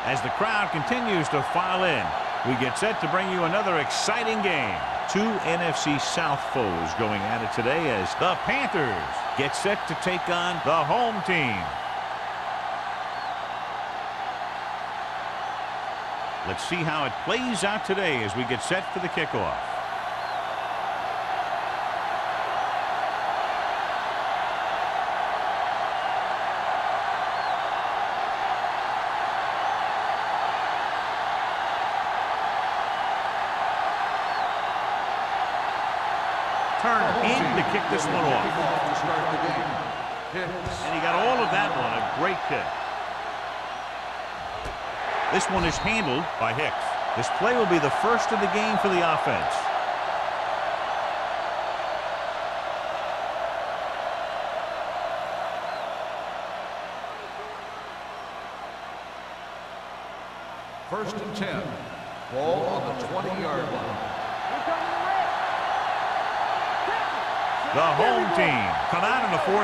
As the crowd continues to file in, we get set to bring you another exciting game. Two NFC South foes going at it today as the Panthers get set to take on the home team. Let's see how it plays out today as we get set for the kickoff. Turn in to kick this one off. And he got all of that one. A great kick. This one is handled by Hicks. This play will be the first of the game for the offense. First and 10. Ball on the 20-yard line. The home team come out in a 4-3.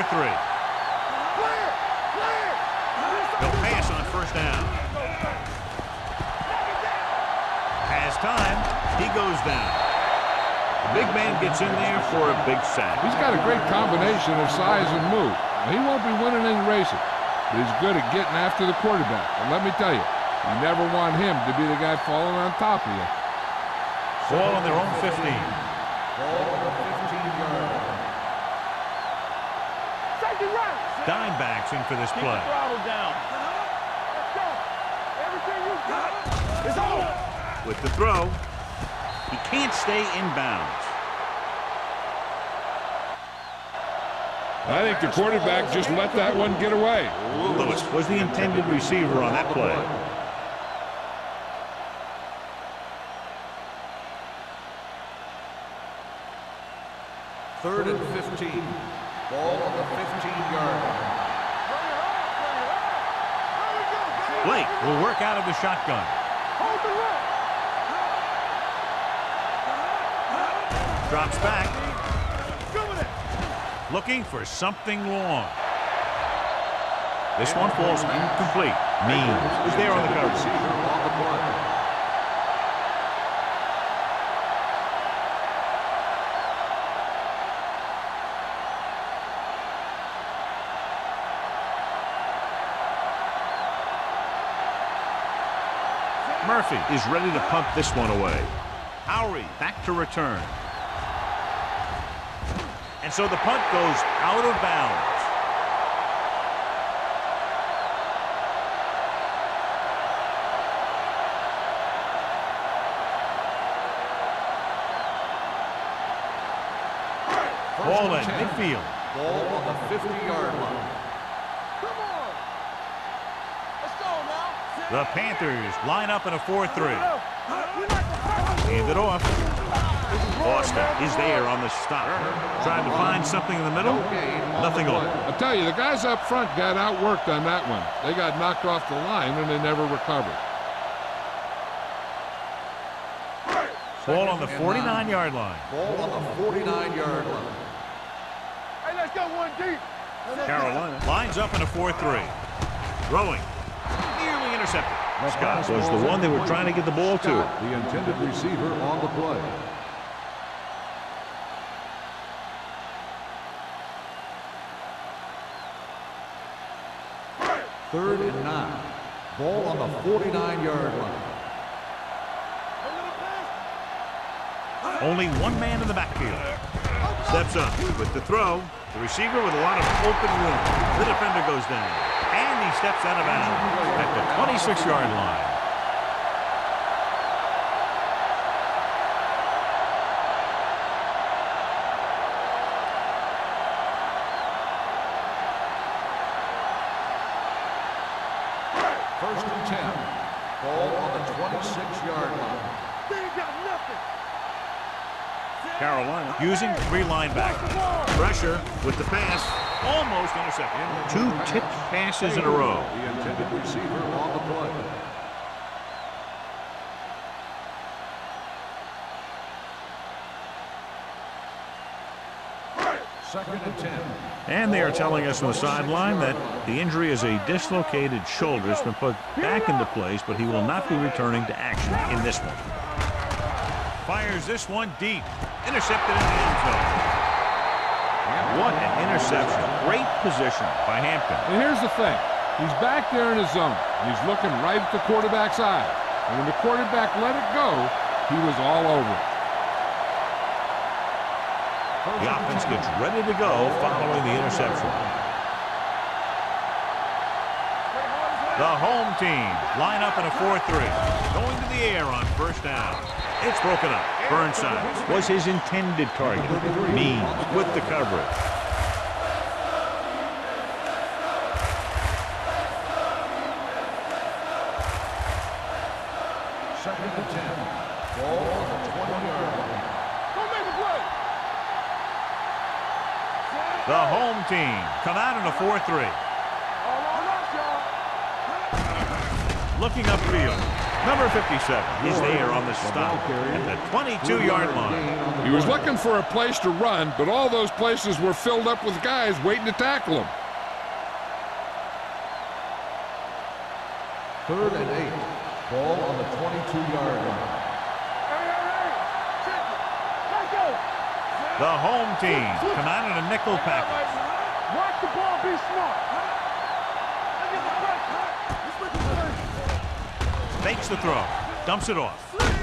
He'll pass on first down. Has time. He goes down. The big man gets in there for a big sack. He's got a great combination of size and move. He won't be winning any races, but he's good at getting after the quarterback. And let me tell you, you never want him to be the guy falling on top of you. Ball on their own 15. Ball on the 15-yard line. Dime backs in for this play. With the throw, he can't stay in bounds. I think the quarterback just let that one get away. Lewis was the intended receiver on that play. Third and 15. Ball on the 15-yard line. Blake will work out of the shotgun. Drops back. Looking for something long. This one falls incomplete. Means is there on the cover. Murphy is ready to punt this one away. Howry back to return. And so the punt goes out of bounds. Ball in midfield. Ball on the 50-yard line. The Panthers line up in a 4-3. Hand it off. Austin is there on the stop. Trying to find something in the middle. Nothing on. I'll tell you, the guys up front got outworked on that one. They got knocked off the line and they never recovered. Ball on the 49-yard line. Ball on the 49-yard line. Hey, let's go one deep. Carolina lines up in a 4-3. Throwing. Nearly intercepted. Scott was the one they were trying to get the ball to. The intended receiver on the play. Third and 9. Ball on the 49-yard line. Only one man in the backfield. Steps up with the throw. The receiver with a lot of open room. The defender goes down. And he steps out of bounds at the 26-yard line. First and 10. Ball on the 26-yard line. Carolina using 3 linebackers. Pressure with the pass. Almost intercepted. 2 tipped passes in a row. The intended receiver on the play. 2nd and 10. And they are telling us on the sideline that the injury is a dislocated shoulder. It's been put back into place, but he will not be returning to action in this one. Fires this one deep. Intercepted in the end zone. What an interception. Great position by Hampton. And here's the thing. He's back there in his zone. He's looking right at the quarterback's eye. And when the quarterback let it go, he was all over it. The offense gets ready to go following the interception. The home team line up in a 4-3. Going to the air on first down. It's broken up. Burnside was his intended target. Means with the coverage. Second and 10. Ball on the 20-yard line. Don't make a play. The home team come out in a 4-3. Looking upfield. Number 57 is there on the stop at the 22-yard line. He was looking for a place to run, but all those places were filled up with guys waiting to tackle him. 3rd and 8. Ball on the 22-yard line. The home team come out in a nickel package. Watch the ball, be smart. Fakes the throw. Dumps it off.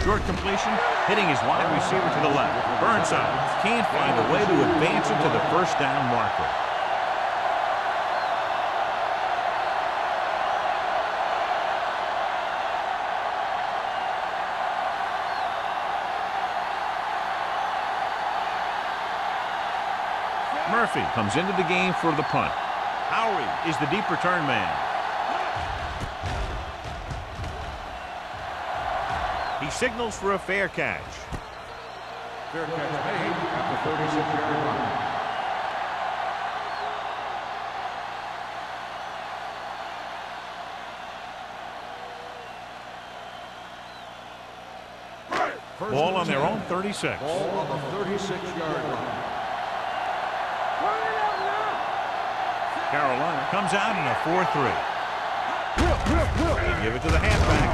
Short completion, hitting his wide receiver to the left. Burnside can't find a way to advance it to the first down marker. Murphy comes into the game for the punt. Howery is the deep return man. He signals for a fair catch. Fair catch made at the 36-yard line. Ball on their own 36. Ball on the 36-yard line. Carolina comes out in a 4-3. They give it to the halfback.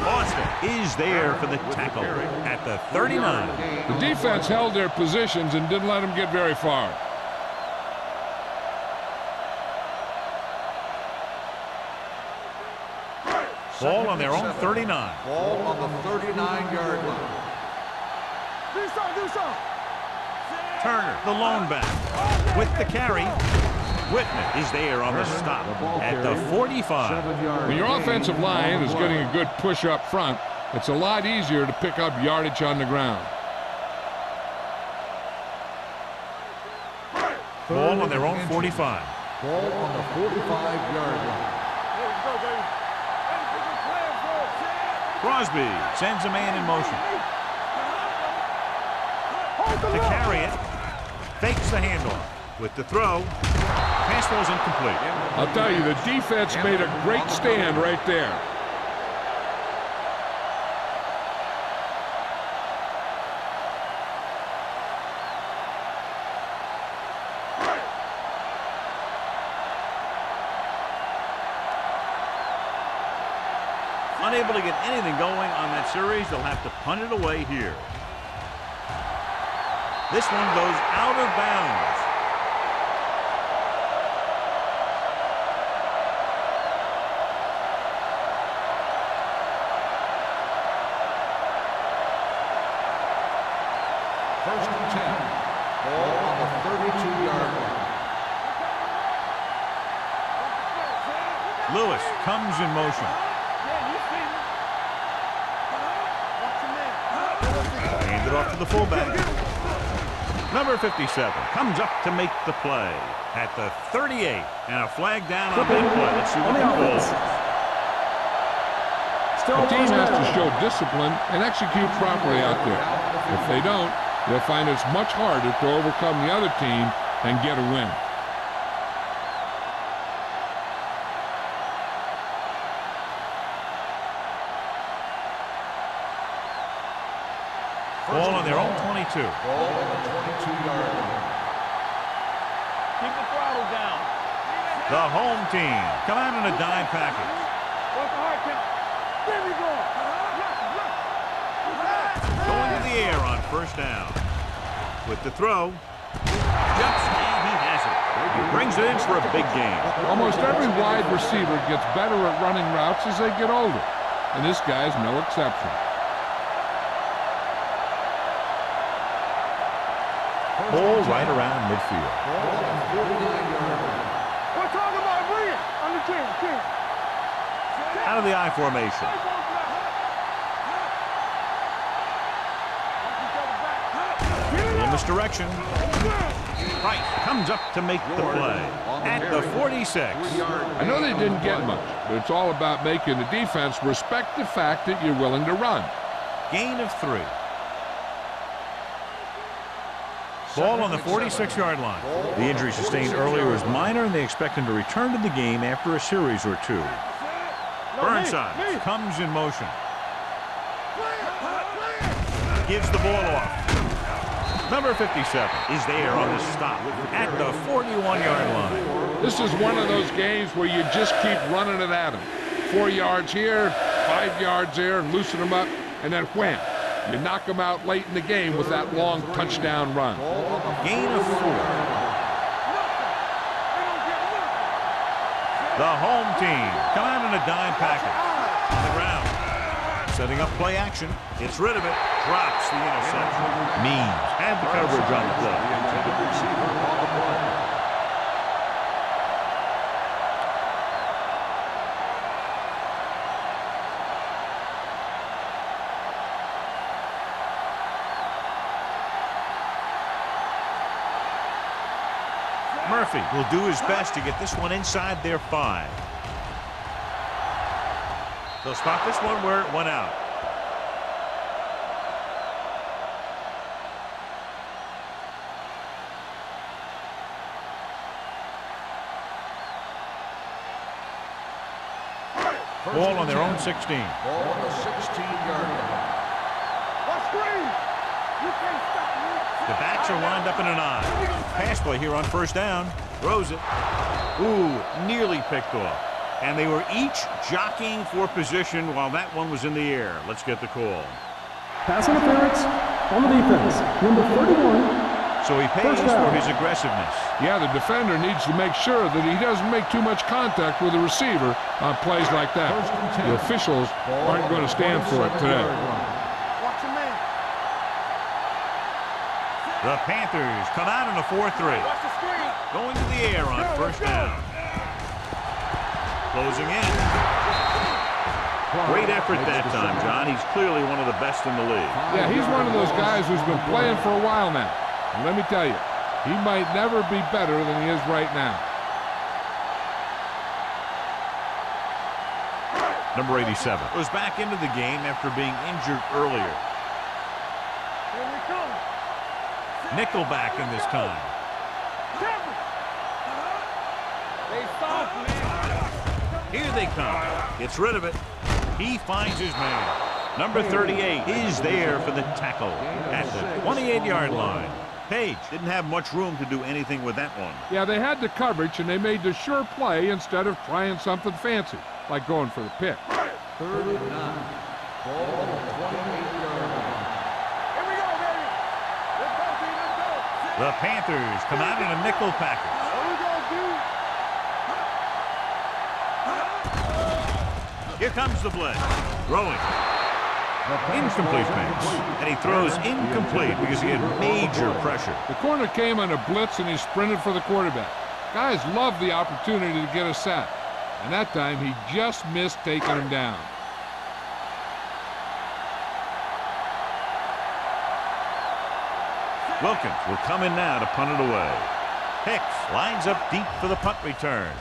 Austin is there for the tackle at the 39. The defense held their positions and didn't let them get very far. Ball on their own 39. Ball on the 39-yard line. Do something. Turner, the lone back, with the carry. Whitman is there on the stop at the 45. When your offensive line is getting a good push up front, it's a lot easier to pick up yardage on the ground. Ball on their own 45. Ball on the 45-yard line. Crosby sends a man in motion. To carry it. Fakes the handoff. With the throw. Pass was incomplete. I'll tell you, the defense made a great stand right there. Unable to get anything going on that series, they'll have to punt it away here. This one goes out of bounds. First and 10. Ball on the 32-yard line. Lewis comes in motion. Hand it off to the fullback. Number 57 comes up to make the play at the 38. And a flag down on that play. Let's see what the call is. The team has to show discipline and execute properly out there. If they don't, they'll find it's much harder to overcome the other team and get a win. Ball on their own 22. Ball on the 22-yard line. Keep the throttle down. The home team come out in a dime package. What's the hard count? There we go. Going to the air on first down. With the throw. Jumps, and he has it. He brings it in for a big gain. Almost every wide receiver gets better at running routes as they get older, and this guy's no exception. Ball right around midfield. We're talking about Rhea on the team. Out of the I formation. In misdirection. Price comes up to make the play at the 46. I know they didn't get much, but it's all about making the defense respect the fact that you're willing to run. Gain of 3. Ball on the 46-yard line. The injury sustained earlier was minor, and they expect him to return to the game after a series or 2. Burnside comes in motion. Gives the ball off. Number 57 is there on the stop at the 41-yard line. This is one of those games where you just keep running it at them. 4 yards here, 5 yards there, and loosen them up, and then wham. You knock them out late in the game with that long touchdown run. Gain of 4. The home team come out in a dime package. On the ground. Setting up play action. Gets rid of it. Drops the interception. Means had the coverage on the play. Murphy will do his best to get this one inside their 5. They'll spot this one where it went out. Ball on their own 16. Ball on the 16-yard line. The backs are lined up in an I. Pass play here on first down. Throws it. Ooh, nearly picked off. And they were each jockeying for position while that one was in the air. Let's get the call. Pass interference on the defense. Number 31. So he pays for his aggressiveness. Yeah, the defender needs to make sure that he doesn't make too much contact with the receiver on plays like that. The officials aren't going to stand for it today. The Panthers come out in a 4-3. Going to the air on first down. Closing in. Great effort that time, John. He's clearly one of the best in the league. Yeah, he's one of those guys who's been playing for a while now. And let me tell you, he might never be better than he is right now. Number 87 was back into the game after being injured earlier. Nickelback in this time. Here they come. Gets rid of it. He finds his man. Number 38 is there for the tackle at the 28-yard line. Page didn't have much room to do anything with that one. Yeah, they had the coverage, and they made the sure play instead of trying something fancy, like going for the pick. 3rd and 9. Ball on the 28-yard line. The Panthers come out in a nickel package. Here comes the blitz. Throwing. Incomplete pass. And he throws incomplete because he had major pressure. The corner came on a blitz, and he sprinted for the quarterback. Guys love the opportunity to get a sack. And that time, he just missed taking him down. Wilkins will come in now to punt it away. Hicks lines up deep for the punt return.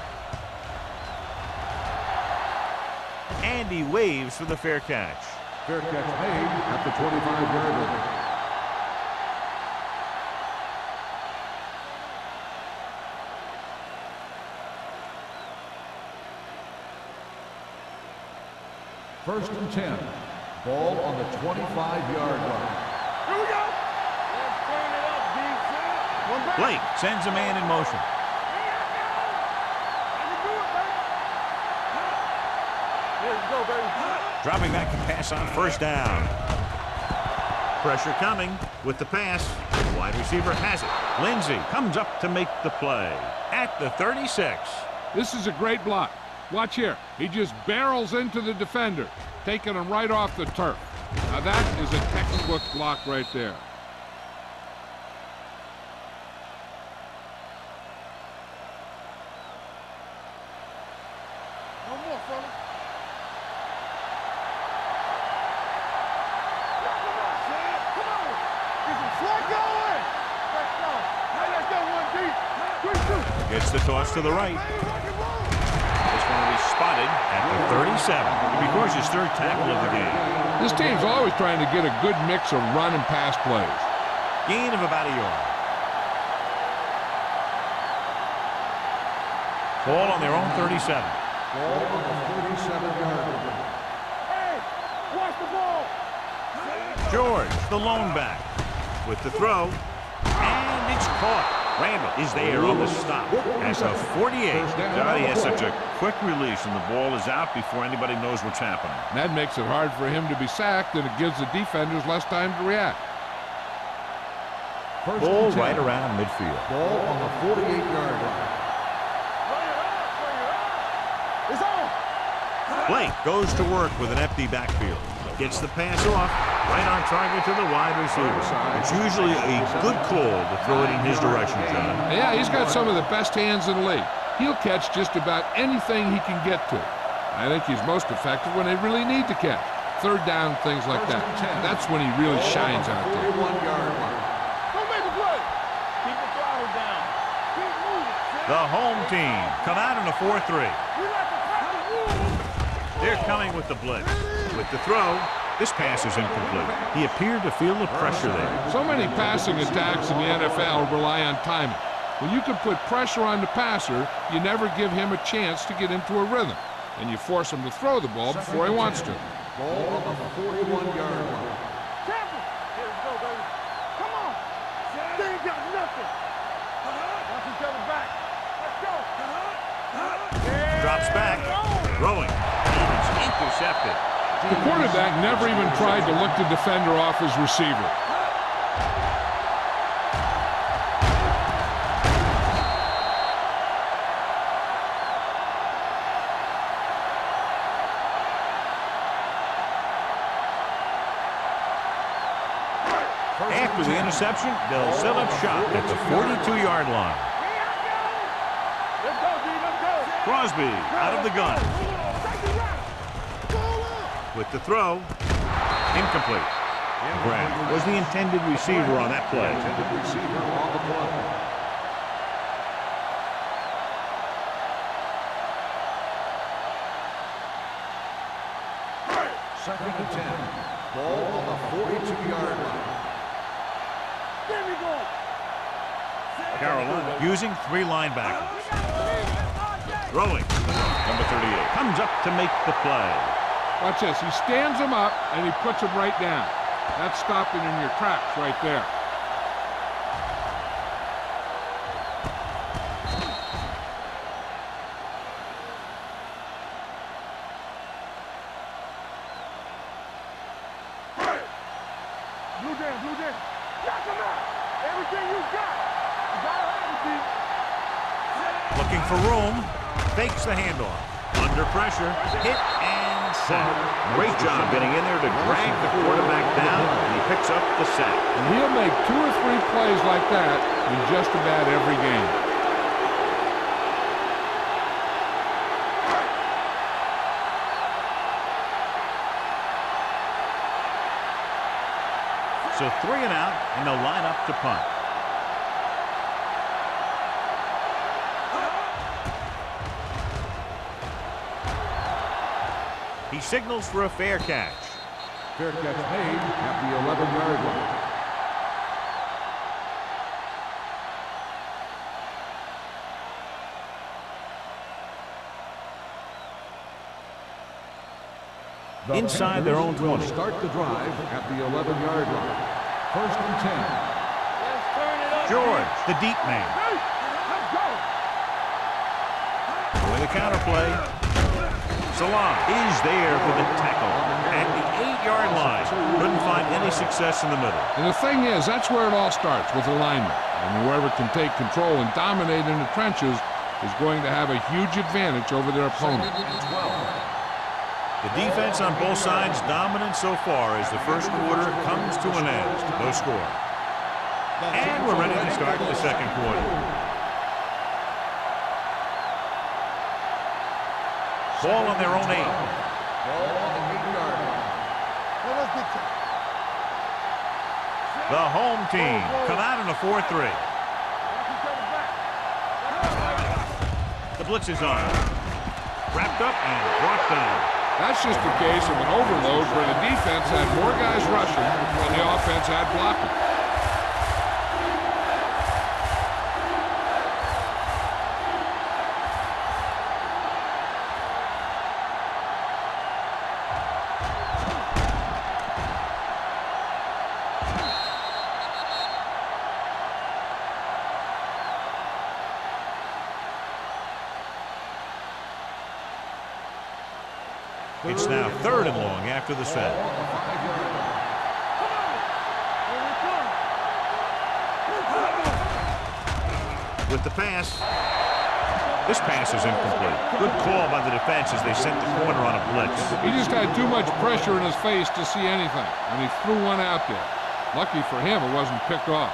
And he waves for the fair catch. Fair catch made at the 25-yard line. First and 10. Ball on the 25-yard line. Blake sends a man in motion. go, baby. Dropping back to pass on first down. Pressure coming with the pass. The wide receiver has it. Lindsey comes up to make the play at the 36. This is a great block. Watch here. He just barrels into the defender, taking him right off the turf. Now that is a textbook block right there. No more, fella. Come on. Get some slack going. Let's go. Hey, let's go, 1 deep. 3-2. Gets the toss to the right. This one will be spotted at the 37. He records his third tackle of the game. This team's always trying to get a good mix of run and pass plays. Gain of about a yard. Ball on their own 37. Ball on the 37-yard line. Hey, watch the ball. George, the lone back, with the throw, and it's caught. Randall is there on the stop. That's a 48. God, he has such a quick release, and the ball is out before anybody knows what's happening. That makes it hard for him to be sacked, and it gives the defenders less time to react. Ball right around midfield. Ball on the 48-yard line. It's on. Blake goes to work with an empty backfield. Gets the pass off, right on target to the wide receiver. It's usually a good call to throw it in his direction, John. Yeah, he's got some of the best hands in the league. He'll catch just about anything he can get to. I think he's most effective when they really need to catch. Third down, things like that. That's when he really shines out there. 41-yard line. Don't make a play. Keep the throttle down. Keep moving. The home team come out in a 4-3. We like to crack the rules. They're coming with the blitz. With the throw, this pass is incomplete. He appeared to feel the pressure there. So many passing attacks in the NFL rely on timing. When you can put pressure on the passer, you never give him a chance to get into a rhythm, and you force him to throw the ball before he wants to. Ball on the 41-yard line. Tampa. Here we go, baby. Come on. They ain't got nothing. Watch each other back. Let's go. Drops back, throwing. It's intercepted. The quarterback never even tried to look the defender off his receiver. After the interception, they'll set up shop at the 42-yard line. Let's go, D. Let's go. Crosby out of the gun. With the throw, incomplete. Graham was the intended receiver on that play. Intended receiver on the play. Second and 10. Ball on the 42-yard line. There we go. Carolina using 3 linebackers. Throwing. Number 38 comes up to make the play. Watch this. He stands him up, and he puts him right down. That's stopping in your tracks right there. Blue jam, blue jam. Knock him out. Everything you got. You gotta have it, D. Looking for room. Fakes the handoff. Under pressure. Hit and sack. Great job getting in there to drag the quarterback down, and he picks up the sack. And he'll make 2 or 3 plays like that in just about every game. So 3 and out, and they'll line up to punt. He signals for a fair catch. Fair catch made at the 11-yard line. Inside their own 20. Start the drive at the 11-yard line. First and 10. Let's turn it up. George, the deep man. Hey, let's go. With a counter play. offensive line is there for the tackle at the 8-yard line. Couldn't find any success in the middle. And the thing is, that's where it all starts, with alignment. And whoever can take control and dominate in the trenches is going to have a huge advantage over their opponent. The defense on both sides dominant so far as the first quarter comes to an end. No score. And we're ready to start the second quarter. Ball on their own 8. Ball on the 8-yard line. The home team come out in a 4-3. The blitz is on. Wrapped up and brought down. That's just a case of an overload where the defense had more guys rushing than the offense had blocking. It's now 3rd and long after the set. With the pass. This pass is incomplete. Good call by the defense as they sent the corner on a blitz. He just had too much pressure in his face to see anything, and he threw one out there. Lucky for him, it wasn't picked off.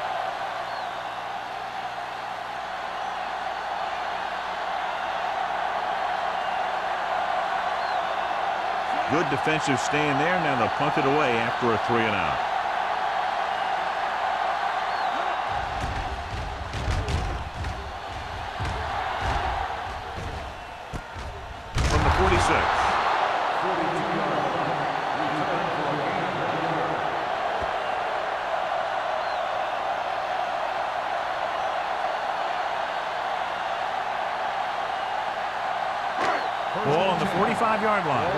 Good defensive stand there. Now they'll punt it away after a 3-and-out. From the 46. Ball on the 45-yard line.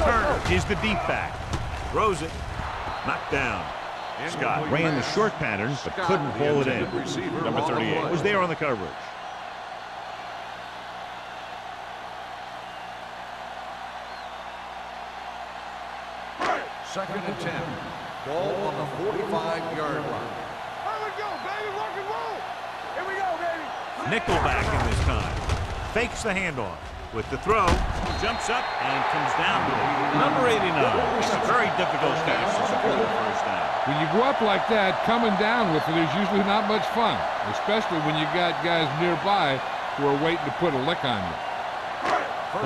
Turner is the deep back. Throws it. Knocked down. Scott ran the short pattern, but couldn't pull it in. Number 38 was there on the coverage. Second and 10. Ball on the 45-yard line. Here we go, baby. Rock and roll. Here we go, baby. Nickelback in this time. Fakes the handoff. With the throw, jumps up and comes down to it. Number 89. It's a very difficult task to secure the first down. When you go up like that, coming down with it is usually not much fun, especially when you got guys nearby who are waiting to put a lick on you.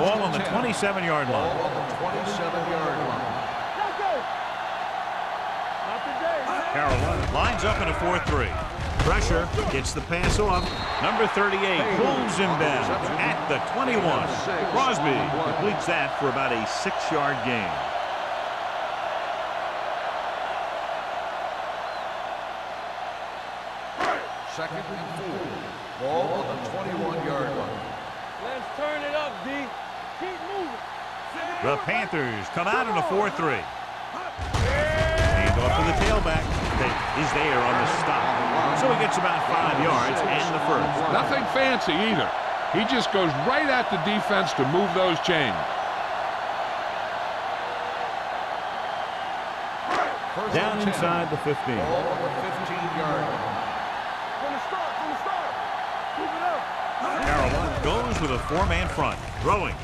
Ball on the 27-yard line. Ball on the 27-yard line. Let's go. Not today. Carolina lines up in a 4-3. Pressure, gets the pass off. Number 38 pulls him down at the 21. Crosby completes that for about a 6-yard gain. Second and 4. Ball on the 21-yard line. Let's turn it up, D. Keep moving. The Panthers come out in a 4-3. Handoff to the tailback. Is there on the stop. So he gets about 5 yards and the first. Nothing fancy either. He just goes right at the defense to move those chains. Down inside the 15. Ball on the 15-yard line. From the start. Keep it up. Carolina goes with a 4-man front. Throwing.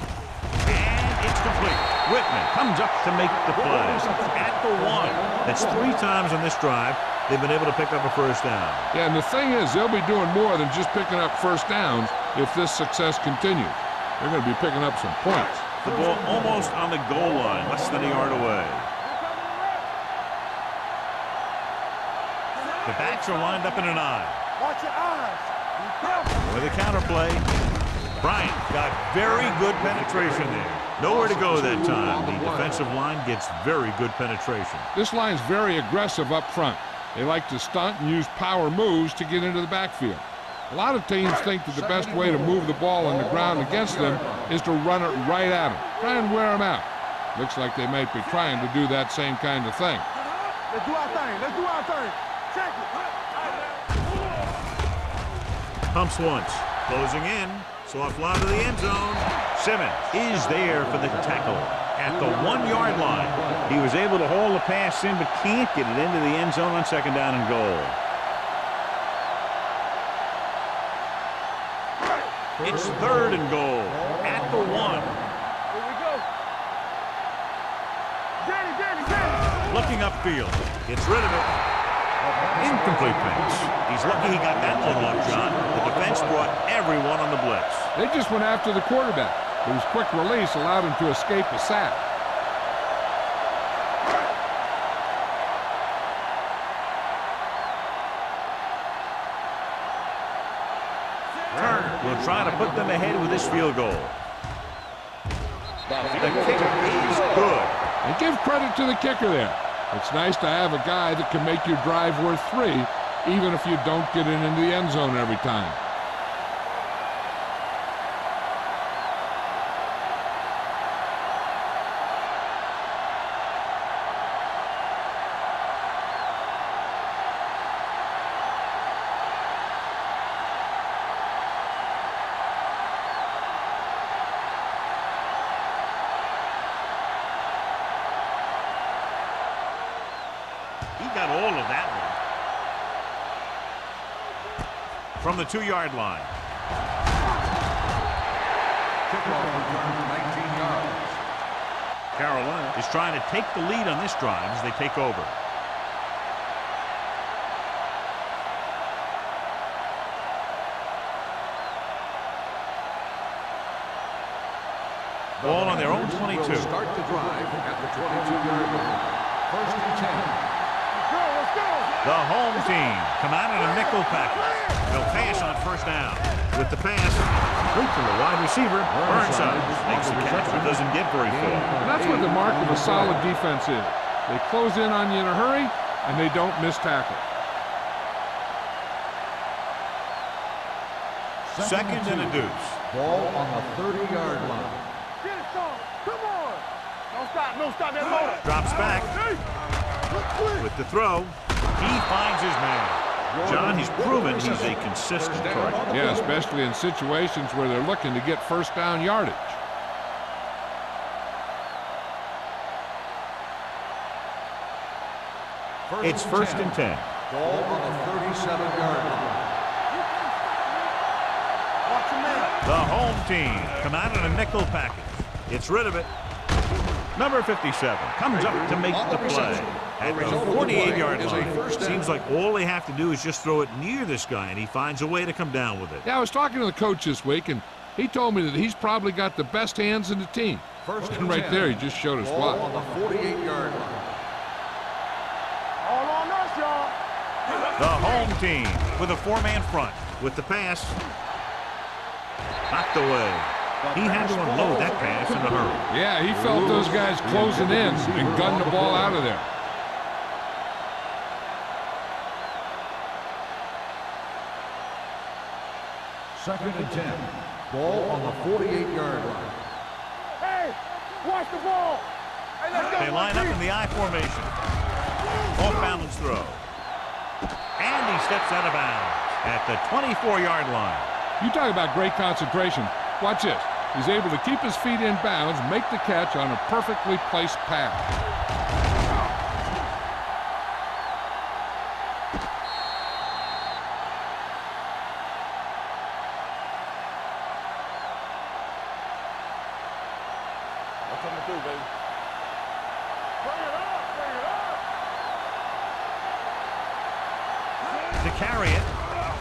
And it's complete. Whitman comes up to make the play. At the 1. That's 3 times on this drive they've been able to pick up a first down. Yeah, and the thing is, they'll be doing more than just picking up first downs if this success continues. They're going to be picking up some points. The ball almost on the goal line, less than a yard away. The backs are lined up in an eye. Watch your eyes. With a counterplay, Bryant got very good penetration there. Nowhere to go that time. The defensive line gets very good penetration. This line's very aggressive up front. They like to stunt and use power moves to get into the backfield. A lot of teams think that the best way to move the ball on the ground against them is to run it right at them. Try and wear them out. Looks like they might be trying to do that same kind of thing. Let's do our thing. Check it. Pumps once. Closing in. Soft lob to the end zone. Simmons is there for the tackle at the 1-yard line. He was able to haul the pass in, but can't get it into the end zone on 2nd down and goal. It's 3rd and goal at the 1. Here we go. Danny. Looking upfield. Gets rid of it. Incomplete pass. He's lucky he got that one off, John. The defense brought everyone on the blitz. They just went after the quarterback, but his quick release allowed him to escape a sack. Turner will try to put them ahead with this field goal. The kick is good. And give credit to the kicker there. It's nice to have a guy that can make your drive worth 3, even if you don't get it into the end zone every time. He got all of that one. From the 2-yard line. Kickoff return 19 yards. Carolina is trying to take the lead on this drive as they take over. Ball on their own 22. Will start the drive at the 22-yard line. 1st and 10. Let's go. The home team come out in a nickel package. They'll pass on 1st down. With the pass, complete to the wide receiver, Burnside. Makes the catch but doesn't get very far. And that's what the mark of a solid defense is. They close in on you in a hurry, and they don't miss tackle. 2nd and a deuce. Ball on the 30-yard line. Get it, son. Come on. Don't stop that motor. Drops back with the throw. He finds his man. John, he's proven he's a consistent target. Yeah, especially in situations where they're looking to get 1st down yardage. It's 1st and 10. Ball on the 37-yard line. Watch your man. The home team come out in a nickel package. Gets rid of it. Number 57 comes up to make the play. At the 48-yard line. Seems like all they have to do is just throw it near this guy, and he finds a way to come down with it. Yeah, I was talking to the coach this week, and he told me that he's probably got the best hands in the team. And right there, he just showed us Ball why. on the 48-yard line. All on us, y'all. The home team with a 4-man front. With the pass. Knocked away. He had to unload that pass in a hurry. Yeah, he felt those guys closing in and gunned the ball out of there. Second and 10. Ball on the 48-yard line. Hey, watch the ball. Hey, let's go. They line up in the I formation. Off balance throw. And he steps out of bounds at the 24-yard line. You talk about great concentration. Watch this. He's able to keep his feet in bounds, make the catch on a perfectly placed pass. That's what I'm gonna do, baby. Bring it up, bring it up. To carry it,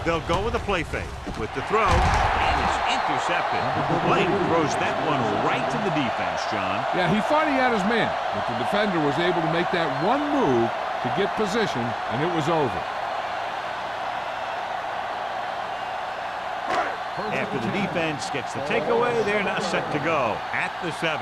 they'll go with a play fake. With the throw, and it's intercepted. Blake throws that one right to the defense, John. Yeah, he thought he had his man, but the defender was able to make that one move to get position, and it was over. After the defense gets the takeaway, they're now set to go at the 7.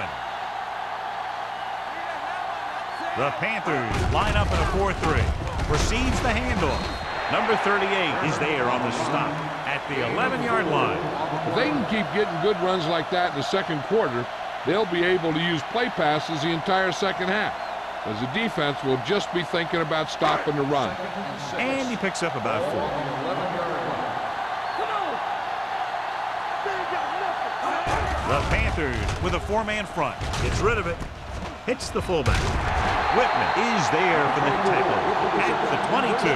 The Panthers line up in a 4-3. Receives the handoff. Number 38 is there on the stop at the 11-yard line. If they can keep getting good runs like that in the second quarter, they'll be able to use play passes the entire second half, as the defense will just be thinking about stopping the run. And he picks up about 4. The Panthers with a four-man front. Gets rid of it. Hits the fullback. Whitman is there for the tackle at the 22.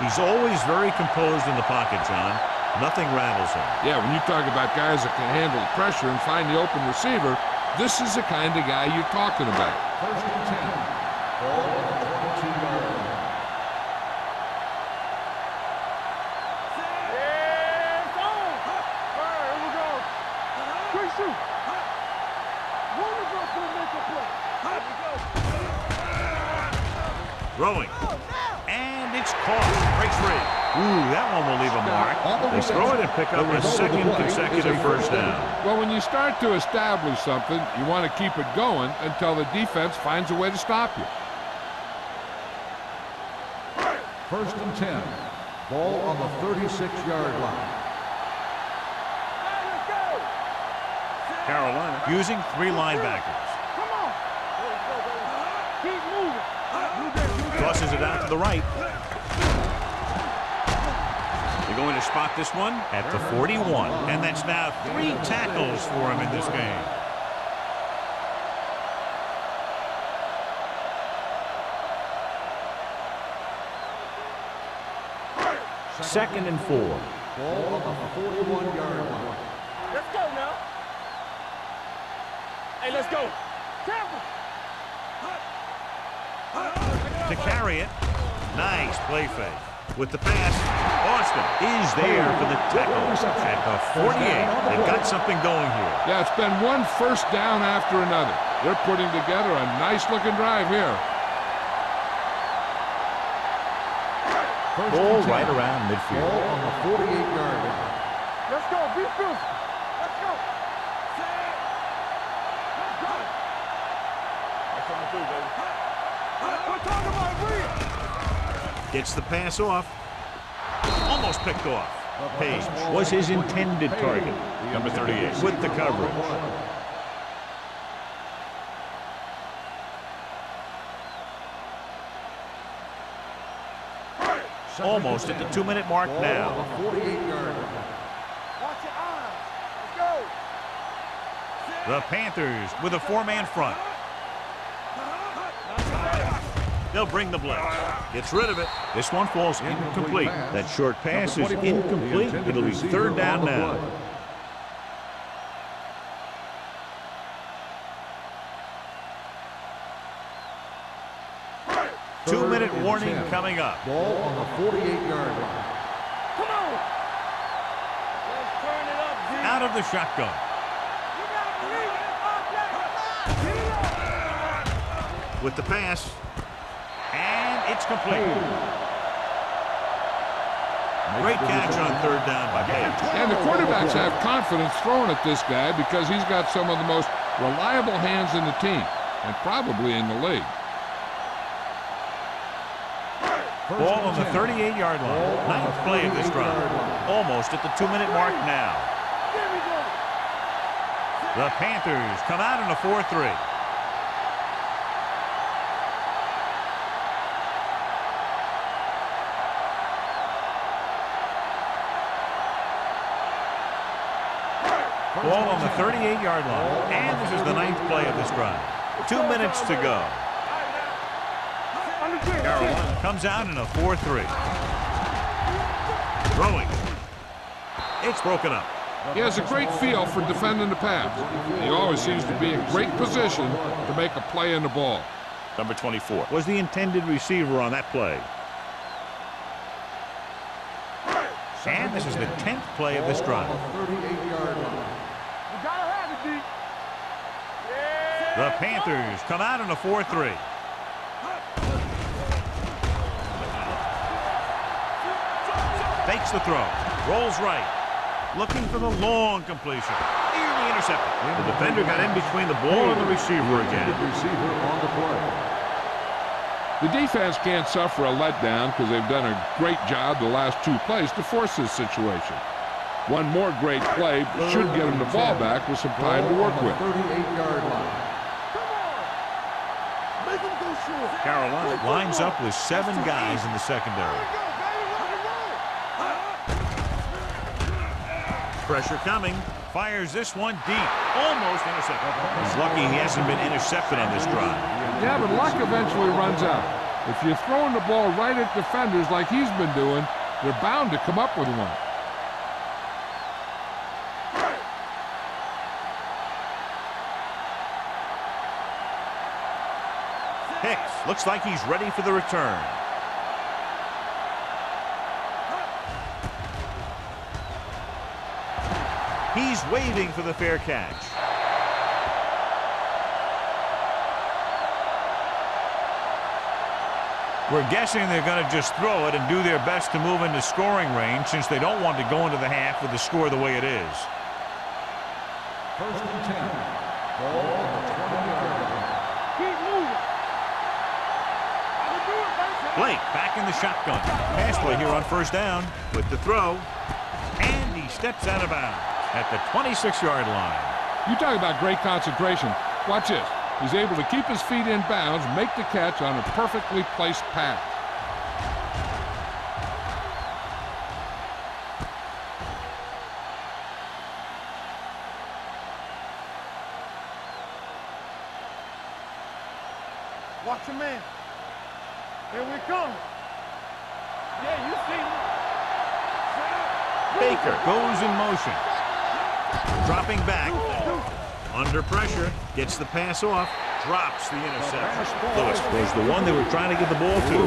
He's always very composed in the pocket, John. Nothing rattles him. Yeah, when you talk about guys that can handle the pressure and find the open receiver, this is the kind of guy you're talking about. First and 10. Ball on the 22-yard line. Throwing. And it's caught. Breaks free. Ooh, that one will leave a mark. They throw it and pick up a second consecutive first down. Well, when you start to establish something, you want to keep it going until the defense finds a way to stop you. First and 10. Ball on the 36-yard line. Carolina using three linebackers. Come on. Keep moving. Tosses it out to the right. They're going to spot this one at the 41. And that's now 3 tackles for him in this game. Second and 4. Ball on the 41-yard line. Let's go now. Hey, let's go. Careful. To carry it. Nice play fake. With the pass, Austin is there for the tackle at the 48. They've got something going here. Yeah, it's been one first down after another. They're putting together a nice-looking drive here. Ball right around midfield. Ball on the 48-yard line. Let's go. Be physical. Let's go. That's what we do, baby. We're talking about real. Gets the pass off. Almost picked off. Page was his intended target. Number 38 with the coverage. Almost at the 2-minute mark now. Ball on the 48-yard line. Watch your eyes. Let's go. The Panthers with a 4-man front. They'll bring the blitz. Gets rid of it. This one falls incomplete. That short pass is incomplete. It'll be third down now. Two-minute warning coming up. Ball on the 48-yard line. Come on. Let's turn it up, G. Out of the shotgun. You gotta believe it. Get it up. With the pass. And it's complete. Great catch on third down by Page. And the quarterbacks have confidence throwing at this guy because he's got some of the most reliable hands in the team and probably in the league. Ball on the 38-yard line. Ninth play of this drive. Almost at the 2-minute mark now. The Panthers come out in a 4-3. Ball on the 38-yard line. And this is the ninth play of this drive. 2 minutes to go. Carolina comes out in a 4-3. Throwing. It's broken up. He has a great feel for defending the pass. He always seems to be in great position to make a play in the ball. Number 24 was the intended receiver on that play. And this is the 10th play of this drive. 38-yard line. You gotta have it, D. The Panthers come out in a 4-3. Fakes the throw. Rolls right. Looking for the long completion. Nearly intercepted. The defender got in between the ball and the receiver again. Receiver on the play. The defense can't suffer a letdown because they've done a great job the last 2 plays to force this situation. One more great play should get them the ball back with some time to work with. 38-yard line. Make him go short. Carolina lines up with 7 guys in the secondary. Go, baby. Rock and roll. Pressure coming. Fires this one deep. Almost intercepted. He's lucky he hasn't been intercepted on this drive. Yeah, but luck eventually runs out. If you're throwing the ball right at defenders like he's been doing, they're bound to come up with one. Hicks looks like he's ready for the return. He's waving for the fair catch. We're guessing they're going to just throw it and do their best to move into scoring range since they don't want to go into the half with the score the way it is. 1st and 10. Ball on the 20-yard line. Keep moving. I can do it, man. Blake back in the shotgun. Pass play here on 1st down with the throw. And he steps out of bounds at the 26-yard line. You talk about great concentration. Watch this. He's able to keep his feet in bounds, make the catch on a perfectly placed pass. Watch your man. Here we come. Yeah, you see me. Baker goes in motion. Dropping back. Under pressure. Gets the pass off. Drops the interception. Lewis was the one they were trying to get the ball to.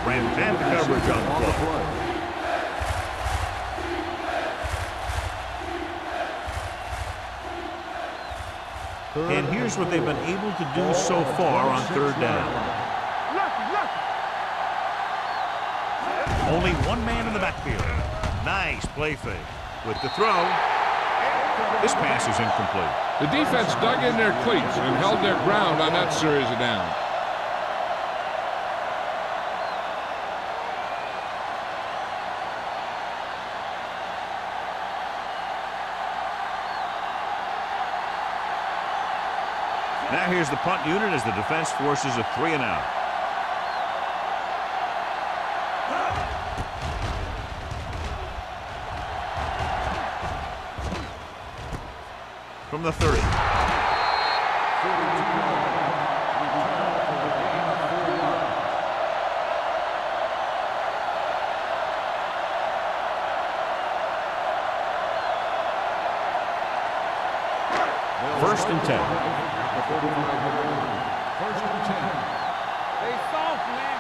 Ran past the coverage on the play. And here's what they've been able to do so far on 3rd down. Only one man in the backfield. Nice play fake. With the throw. This pass is incomplete. The defense dug in their cleats and held their ground on that series of downs. Now here's the punt unit as the defense forces a 3-and-out. From the 30. First and 10. 1st and 10. They soft, man.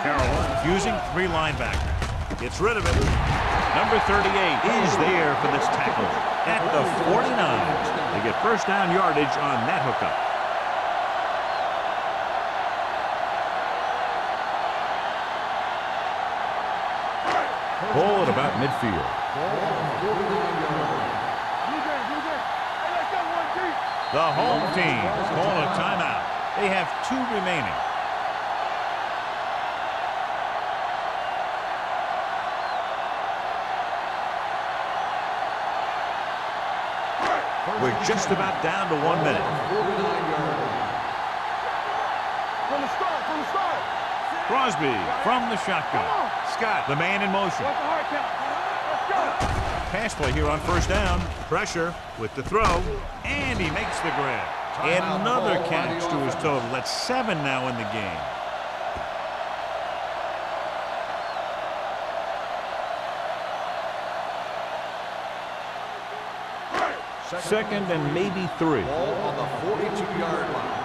Carroll using 3 linebackers. Gets rid of it. Number 38 is there for this tackle at the 49. They get 1st down yardage on that hookup. Ball at about midfield. The home team calling a timeout. They have 2 remaining. We're just about down to 1 minute. From the start. Crosby from the shotgun. Scott, the man in motion. What's the hard count? Let's go. Pass play here on 1st down. Pressure with the throw. And he makes the grab. And another catch to his total. That's 7 now in the game. Second and maybe 3. Ball on the 42-yard line.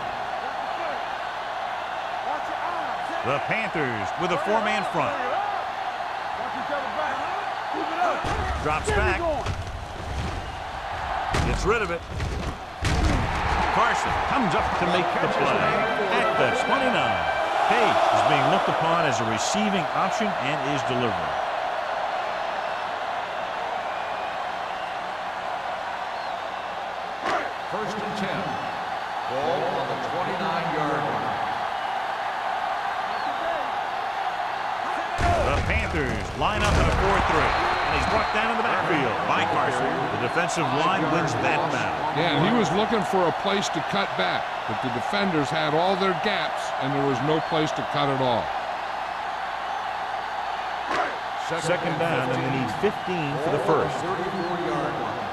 The Panthers with a 4-man front. Drops back. Gets rid of it. Carson comes up to make the play at the 29. Page is being looked upon as a receiving option and is delivering. First and 10. Ball on the 29-yard line. The Panthers line up in a 4-3. And he's brought down in the backfield by Carson. The defensive line wins that battle. Yeah, and he was looking for a place to cut back, but the defenders had all their gaps, and there was no place to cut at all. Second down, and they need 15 for the first. 34-yard line.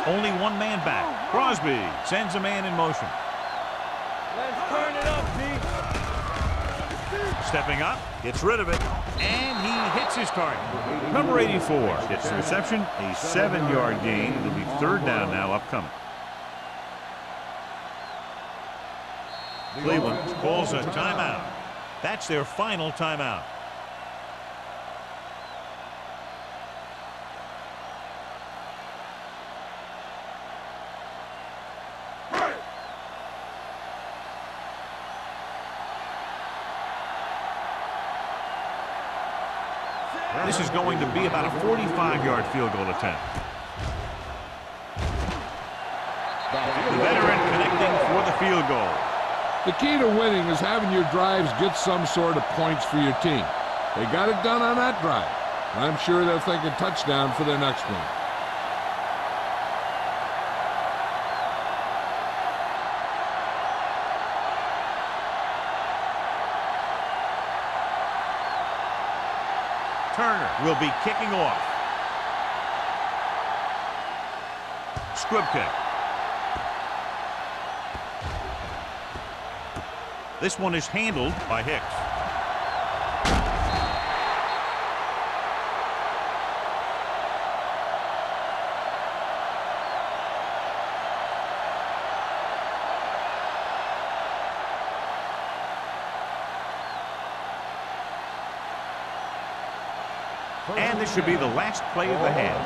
Only one man back. Crosby sends a man in motion. Let's turn it up, D. Stepping up, gets rid of it, and he hits his target. Number 84 gets the reception, a 7-yard gain. It'll be third down now upcoming. Cleveland calls a timeout. That's their final timeout. This is going to be about a 45-yard field goal attempt. The veteran connecting for the field goal. The key to winning is having your drives get some sort of points for your team. They got it done on that drive. I'm sure they're thinking touchdown for their next one. Turner will be kicking off. Squib kick. This one is handled by Hicks. And this should be the last play of the half.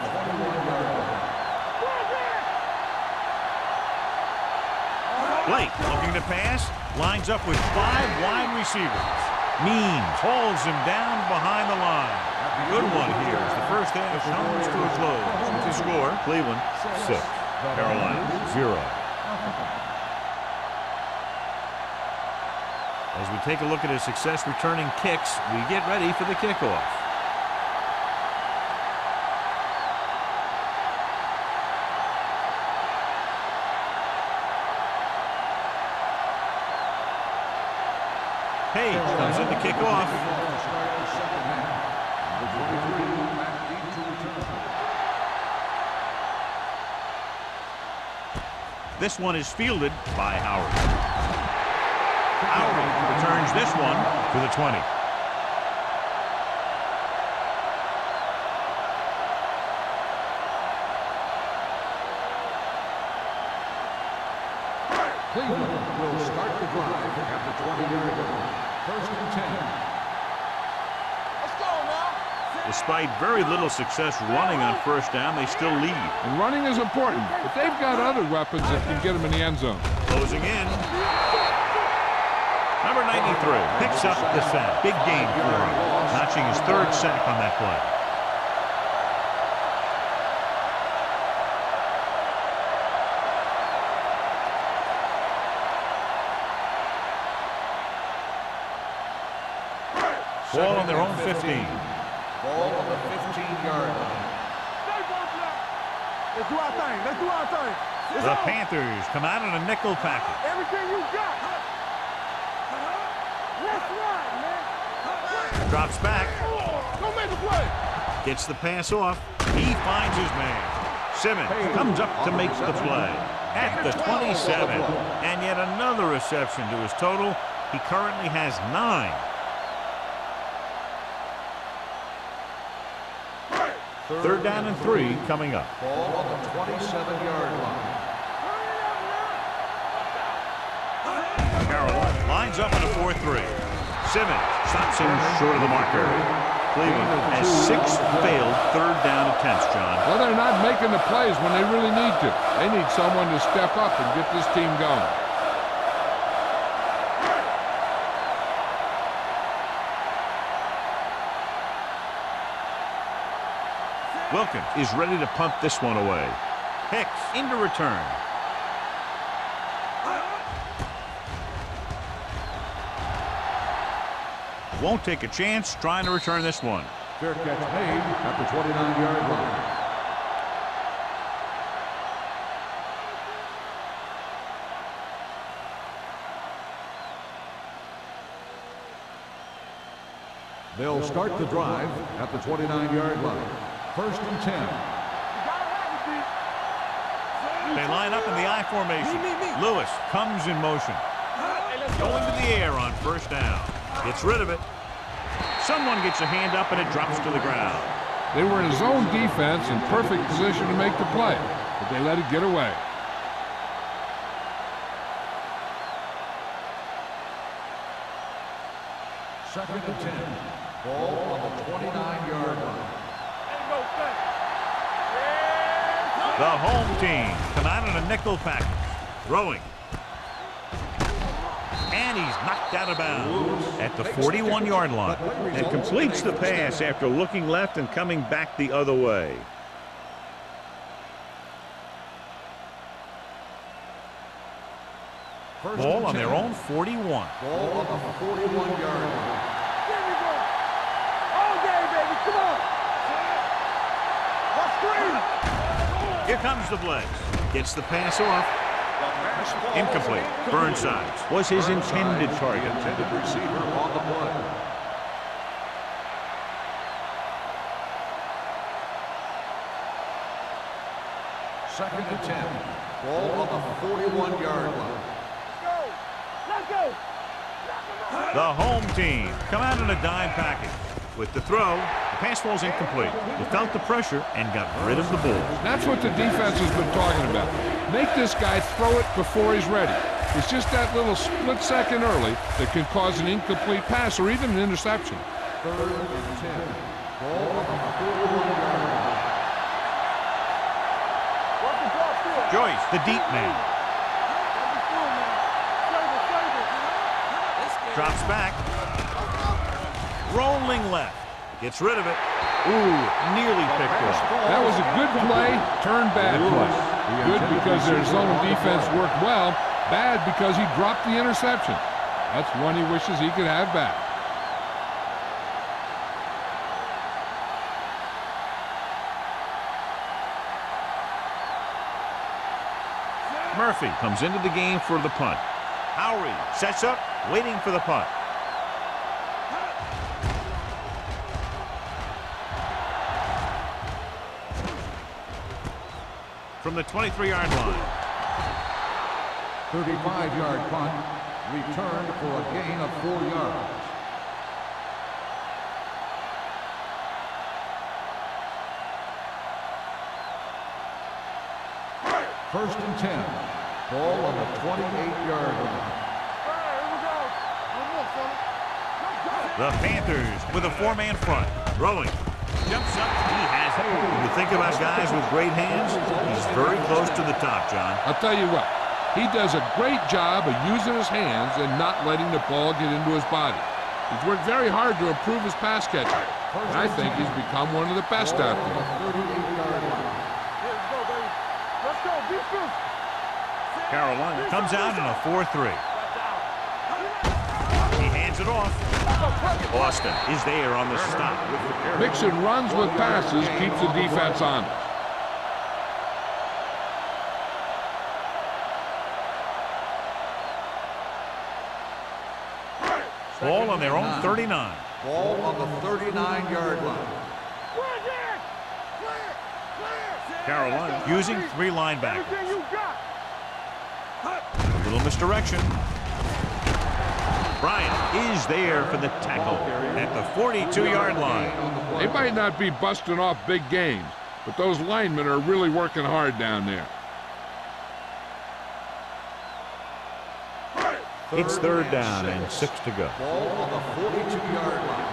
Blake looking to pass, lines up with 5 wide receivers. Means hauls him down behind the line. Good one here as the first half comes to a close. To score, Cleveland 6, Carolina 0. As we take a look at his success returning kicks, we get ready for the kickoff. Page comes in to kick off. This one is fielded by Howard. Howard returns this one to the 20. Cleveland will start the drive at the 20-yard line. First and 10. Let's go now. Despite very little success running on first down, they still lead. And running is important, but they've got other weapons that can get them in the end zone. Closing in. Number 93 picks up the sack. Big gain for him, notching his 3rd sack on that play. Ball on their own 15. Ball on the 15-yard line. Let's do our thing. Let's do our thing. The Panthers come out in a nickel package. Everything you got. Let's run, man. Drops back. Go make a play. Gets the pass off. He finds his man. Simmons comes up to make the play. At the 27. And yet another reception to his total. He currently has 9. Third down and 3 coming up. Ball on the 27-yard line. Carroll lines up in a 4-3. Simmons stops him short of the marker. Cleveland has 6 failed third down attempts, John. Well, they're not making the plays when they really need to. They need someone to step up and get this team going. Wilkins is ready to punt this one away. Hicks into return. Won't take a chance trying to return this one. Fair catch made at the 29-yard line. They'll start the drive at the 29-yard line. First and 10. They line up in the I formation. Lewis comes in motion. Going to the air on first down. Gets rid of it. Someone gets a hand up and it drops to the ground. They were in zone defense in perfect position to make the play, but they let it get away. Second and 10. Ball on the 29-yard line. The home team come out in a nickel package. Throwing. And he's knocked out of bounds at the 41-yard line. And completes the pass after looking left and coming back the other way. Ball on their own 41. Ball on the 41-yard line. There we go. All day, baby. Come on. Let's scream. Here comes the blitz. Gets the pass off. Incomplete. Burnside was his intended target. Intended receiver on the play. Second and 10. Ball on the 41-yard line. Let's go. The home team come out in a dime package. With the throw, the pass falls incomplete. He felt the pressure and got rid of the ball. That's what the defense has been talking about. Make this guy throw it before he's ready. It's just that little split second early that can cause an incomplete pass or even an interception. Third and 10. Ball on the 41-yard line. Joyce, the deep man. Drops back. Rolling left. Gets rid of it. Ooh, nearly picked off. That was a good play, turned bad play. Good because their zone defense worked well. Bad because he dropped the interception. That's one he wishes he could have back. Murphy comes into the game for the punt. Howry sets up, waiting for the punt. From the 23-yard line. 35-yard punt. Returned for a gain of 4 yards. First and 10. Ball on the 28-yard line. The Panthers with a 4-man front. Throwing. Jumps up. He has it. When you think about guys with great hands, he's very close to the top, John. I'll tell you what. He does a great job of using his hands and not letting the ball get into his body. He's worked very hard to improve his pass catching. And I think he's become one of the best out there. Carolina comes out in a 4-3. He hands it off. Boston is there on the stop. Mixing runs with passes keeps the defense on. Ball on their own 39. Ball on the 39-yard line. Carolina using 3 linebackers. A little misdirection. Bryant is there for the tackle at the 42-yard line. They might not be busting off big games, but those linemen are really working hard down there. It's 3rd down and 6 to go. Ball on the 42-yard line.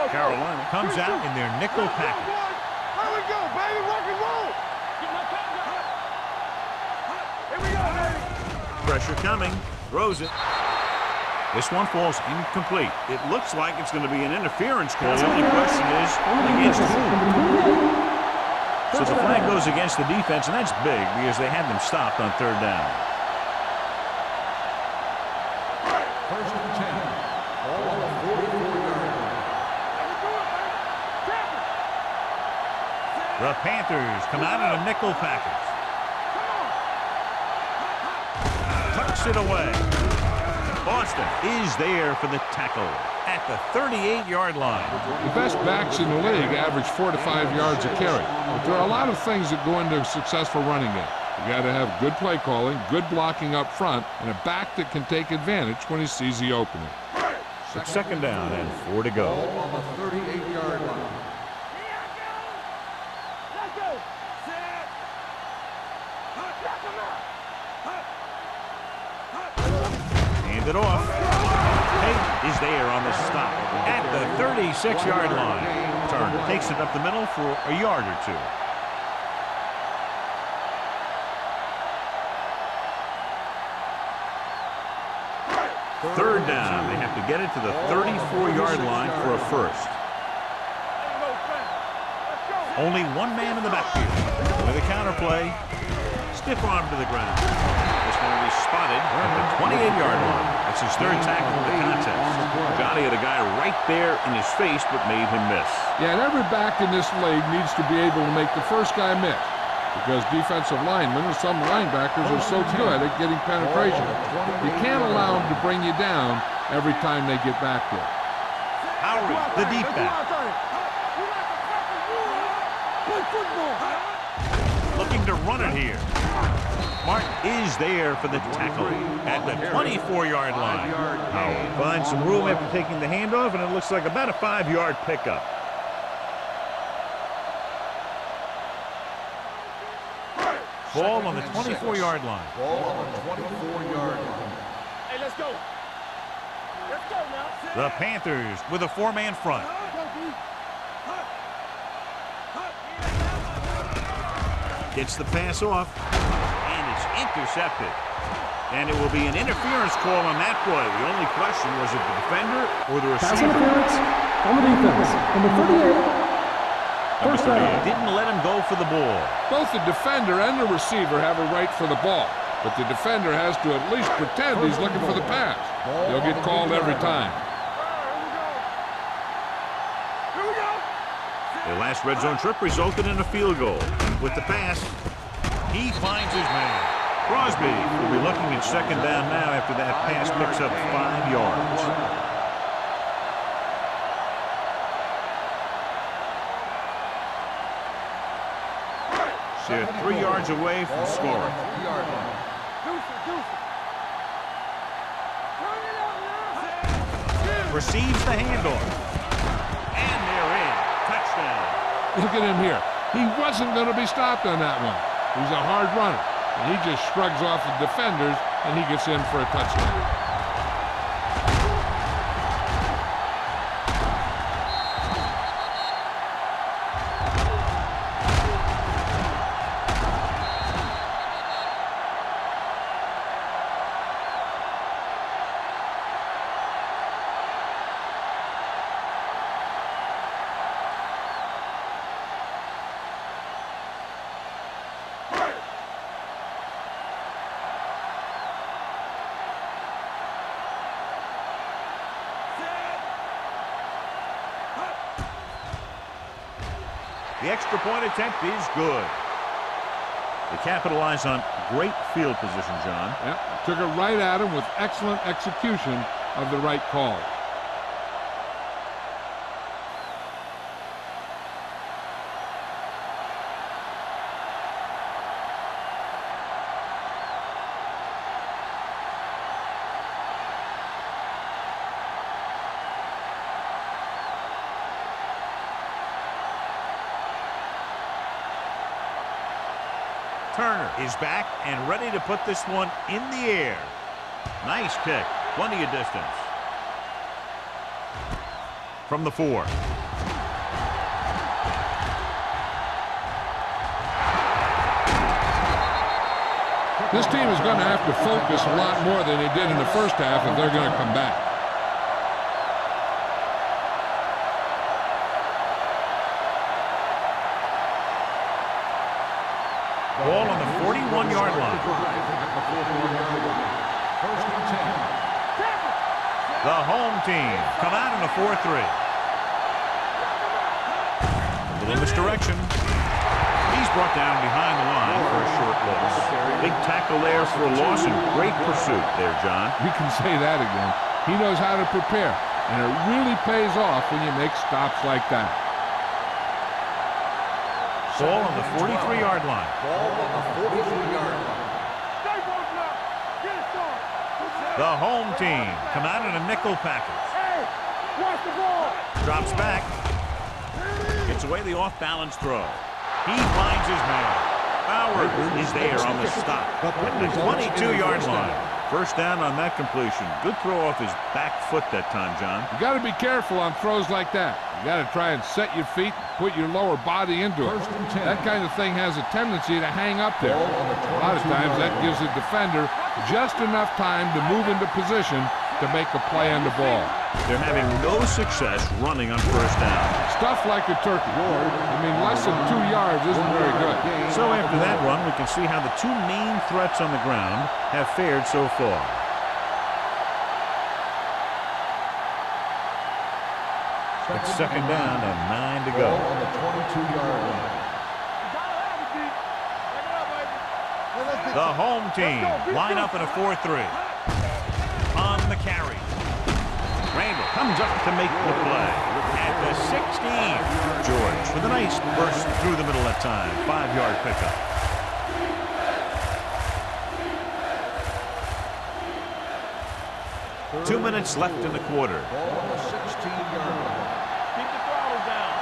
Carolina comes out in their nickel package. Here we go, baby. Rock and roll. Here we go, baby. Pressure coming. Throws it. This one falls incomplete. It looks like it's going to be an interference call. The only question is, against whom? So the flag goes against the defense, and that's big because they had them stopped on 3rd down. First and 10. Ball on the 44-yard line. The Panthers come out in a nickel package. Tucks it away. Boston is there for the tackle at the 38-yard line. The best backs in the league average 4 to 5 yards a carry. But there are a lot of things that go into a successful running game. You got to have good play calling, good blocking up front, and a back that can take advantage when he sees the opening. It's second down and 4 to go. Ball on the 38-yard line. Hand it off. Tate is there on the stop at the 36-yard line. Turner takes it up the middle for a yard or two. Third down. They have to get it to the 34-yard line for a first. Only one man in the backfield. With a counter play. Stiff arm to the ground. This one will be spotted at the 28-yard line. That's his third tackle of the contest. Johnny had a guy right there in his face but made him miss. Yeah, and every back in this league needs to be able to make the first guy miss, because defensive linemen and some linebackers are so good at getting penetration. You can't allow them to bring you down every time they get back there. Howard, the deep back. Looking to run it here. Martin is there for the tackle at the 24-yard line. Howard finds some room after taking the handoff, and it looks like about a 5-yard pickup. Ball on the 24-yard line. Ball on the 24-yard line. Hey, let's go. Let's go now. The Panthers with a 4-man front. Gets the pass off, and it's intercepted. And it will be an interference call on that play. The only question was it the defender or the Pass receiver. interference on the defense. Number 38. First down. Didn't let him go for the ball. Both the defender and the receiver have a right for the ball, but the defender has to at least pretend he's looking for the pass. He'll get called every time. The last red zone trip resulted in a field goal. With the pass, he finds his man. Crosby will be looking at second down now after that pass picks up 5 yards. They're 3 yards away from scoring. Receives the handoff. And they're in. Touchdown. Look at him here. He wasn't going to be stopped on that one. He's a hard runner, and he just shrugs off the defenders, and he gets in for a touchdown. The extra point attempt is good. They capitalize on great field position, John. Yep, took it right at him with excellent execution of the right call. Turner is back and ready to put this one in the air. Nice kick. Plenty of distance. From the 4. This team is going to have to focus a lot more than they did in the first half if they're going to come back. Ball on the 41-yard line. First and 10. The home team come out in a 4-3. A little misdirection. He's brought down behind the line for a short loss. Big tackle there for a loss and great pursuit there, John. You can say that again. He knows how to prepare. And it really pays off when you make stops like that. Ball on the 43-yard line. Ball on the 43-yard line. Stay both left. Get it started. The home team come out in a nickel package. Hey, watch the ball. Drops back. Gets away the off-balance throw. He finds his man. Bauer is there on the stop at the 22-yard line. First down on that completion. Good throw off his back foot that time, John. You got to be careful on throws like that. You got to try and set your feet, put your lower body into it. That kind of thing has a tendency to hang up there. A lot of times that gives the defender just enough time to move into position to make a play on the ball. They're having no success running on first down. Stuff like a turkey. I mean, less than 2 yards isn't very good. So after that run, we can see how the two main threats on the ground have fared so far. It's second down and 9 to go. Ball on the 22-yard line. The home team line up in a 4-3. On the carry. Randall comes up to make the play at the 16. George with a nice burst through the middle that time. 5-yard pickup. Two minutes left in the quarter. Ball on the 16-yard line. Keep the throttle down.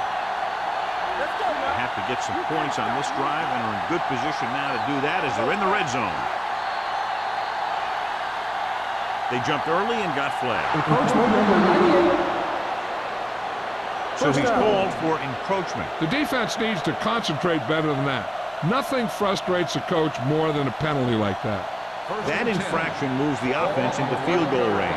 Let's go, man. Have to get some points on this drive and are in good position now to do that as they're in the red zone. They jumped early and got flagged. Encroachment number 98. So he's called for encroachment. The defense needs to concentrate better than that. Nothing frustrates a coach more than a penalty like that. That infraction moves the offense into field goal range.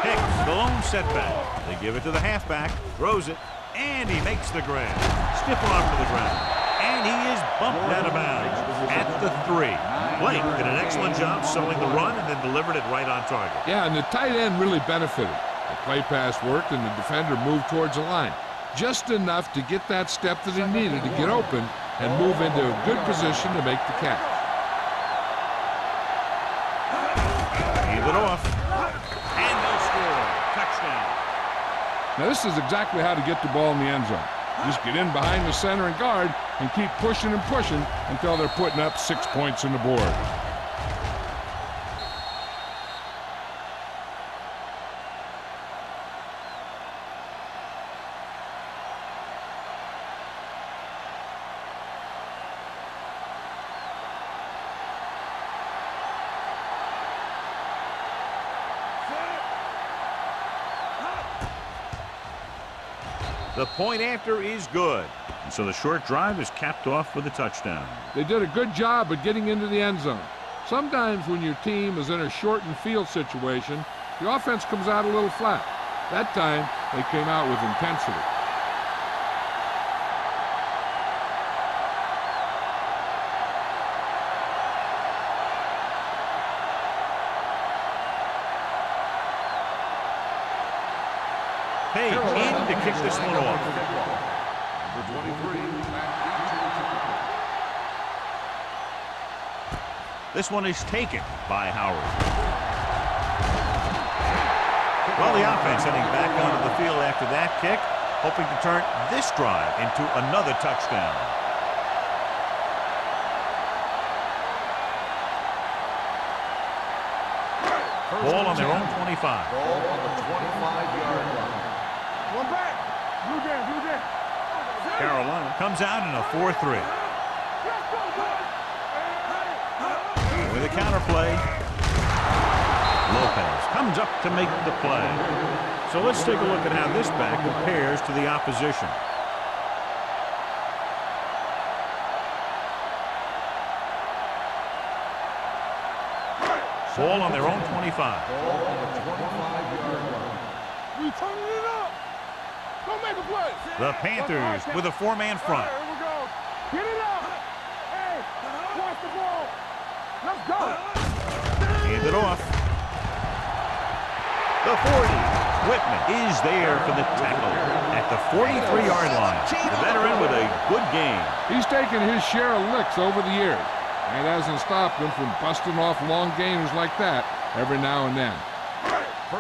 Hicks, the lone setback. They give it to the halfback, throws it, and he makes the grab. Stiff arm to the ground. And he is bumped out of bounds at the 3. Blake did an excellent job selling the run and then delivered it right on target. Yeah, and the tight end really benefited. The play pass worked and the defender moved towards the line. Just enough to get that step that he needed to get open and move into a good position to make the catch. Hand it off. And they'll score. Touchdown. Now this is exactly how to get the ball in the end zone. Just get in behind the center and guard and keep pushing and pushing until they're putting up 6 points on the board. The point after is good. And so the short drive is capped off with a touchdown. They did a good job of getting into the end zone. Sometimes when your team is in a shortened field situation, the offense comes out a little flat. That time, they came out with intensity. Page in to kick this one off. Number 23, This one is taken by Howard. Well, the offense heading back onto the field after that kick, hoping to turn this drive into another touchdown. Ball on their own 25. Ball on the 25-yard line. One back. Blue jam, blue jam. Carolina comes out in a 4-3. Let's go, boys. With a counter play, Lopez comes up to make the play. So let's take a look at how this back compares to the opposition. Ball on their own 25. Ball on the 25-yard line. We turning it up. Don't make a play. The Panthers with a 4-man front. Here we go. Get it up. Hey, watch the ball. Let's go. Hand it off. The 40. Whitman is there for the tackle at the 43-yard line. The veteran with a good game. He's taken his share of licks over the years. That hasn't stopped him from busting off long gainers like that every now and then.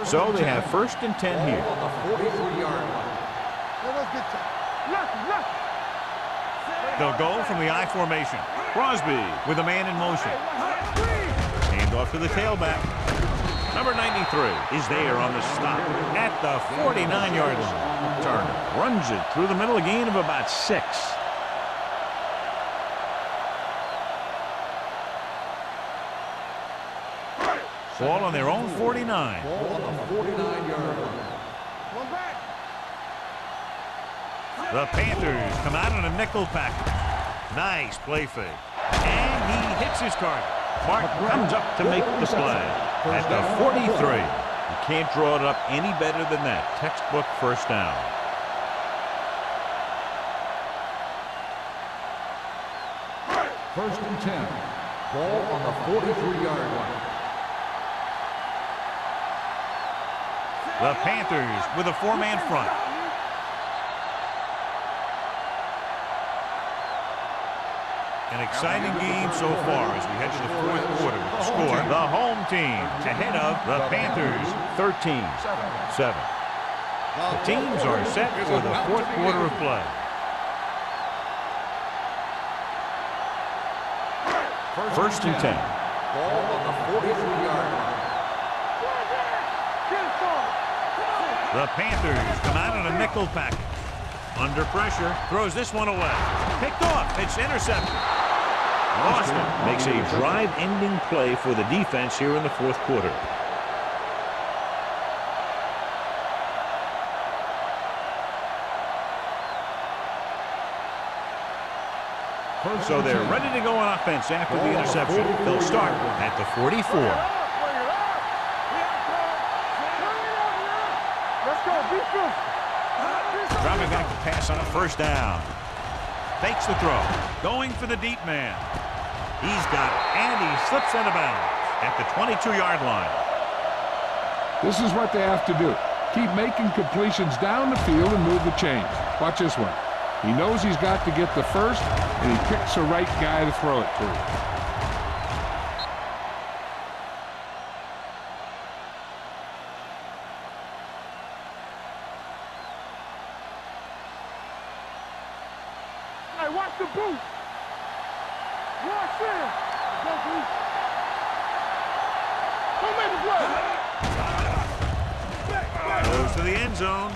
So they have 1st and 10 here. On the 43-yard line. They'll go from the I formation. Crosby with a man in motion. Hand off to the tailback. Number 93 is there on the stop at the 49-yard line. Turner runs it through the middle, a gain of about 6. Ball on their own 49. Ball on the 49-yard line. The Panthers come out on a nickel package. Nice play fake. And he hits his target. Martin comes up to make the play at the 43. You can't draw it up any better than that. Textbook first down. First and 10. Ball on the 43-yard line. The Panthers with a 4-man front. An exciting game so far as we head to the 4th quarter with the score. The home team ahead of the Panthers 13-7. The teams are set for the 4th quarter of play. First and 10. Ball on the 43-yard line. The Panthers come out in a nickel package. Under pressure, throws this one away. Picked off, it's intercepted. Boston makes a drive-ending play for the defense here in the 4th quarter. So they're ready to go on offense after the interception. They'll start at the 44. Dropping back to pass on a 1st down. Fakes the throw. Going for the deep man. He's got it, and he slips out of bounds at the 22-yard line. This is what they have to do. Keep making completions down the field and move the chains. Watch this one. He knows he's got to get the first, and he picks the right guy to throw it to. Hey, watch the boot. Watch this. Don't make the play. Goes to the end zone.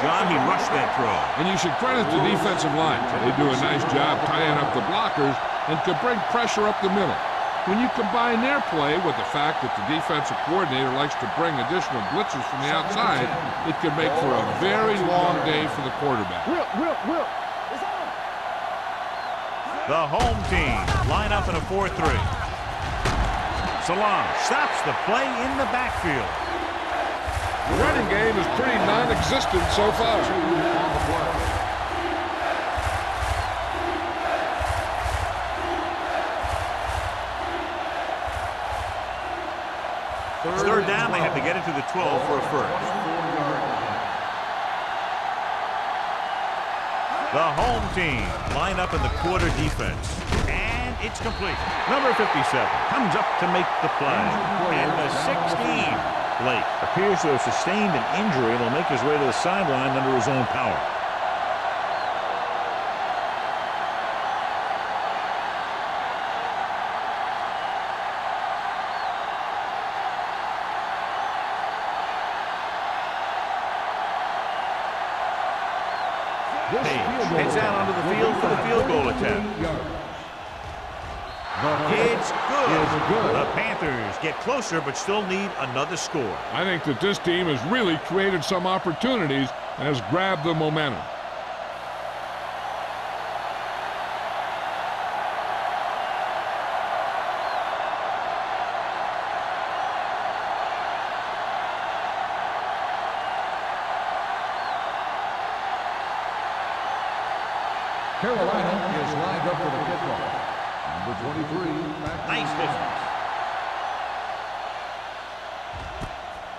John, he rushed that throw. And you should credit the defensive line. They do a nice job tying up the blockers and can bring pressure up the middle. When you combine their play with the fact that the defensive coordinator likes to bring additional blitzers from the outside, it can make for a very long day for the quarterback. Will. The home team line up in a 4-3. Salam stops the play in the backfield. The running game is pretty non-existent so far. It's 3rd down. They have to get it to the 12 for a first. The home team line up in the quarter defense. And it's complete. Number 57 comes up to make the play. And the 16. Blake appears to have sustained an injury and will make his way to the sideline under his own power. Page heads out onto the field for the field goal attempt. It's good. The Panthers get closer but still need another score. I think that this team has really created some opportunities and has grabbed the momentum. Carolina is lined up for the kickoff. Number 23. Nice distance.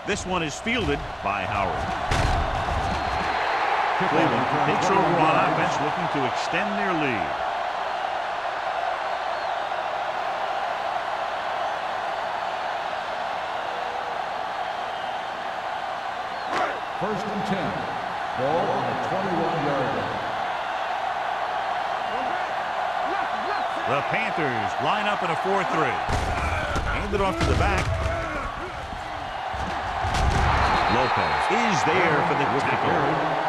This one is fielded by Howard. Cleveland takes over on offense, looking to extend their lead. First and 10. Ball on the 21-yard line. The Panthers line up in a 4-3. Hand it off to the back. Lopez is there for the tackle.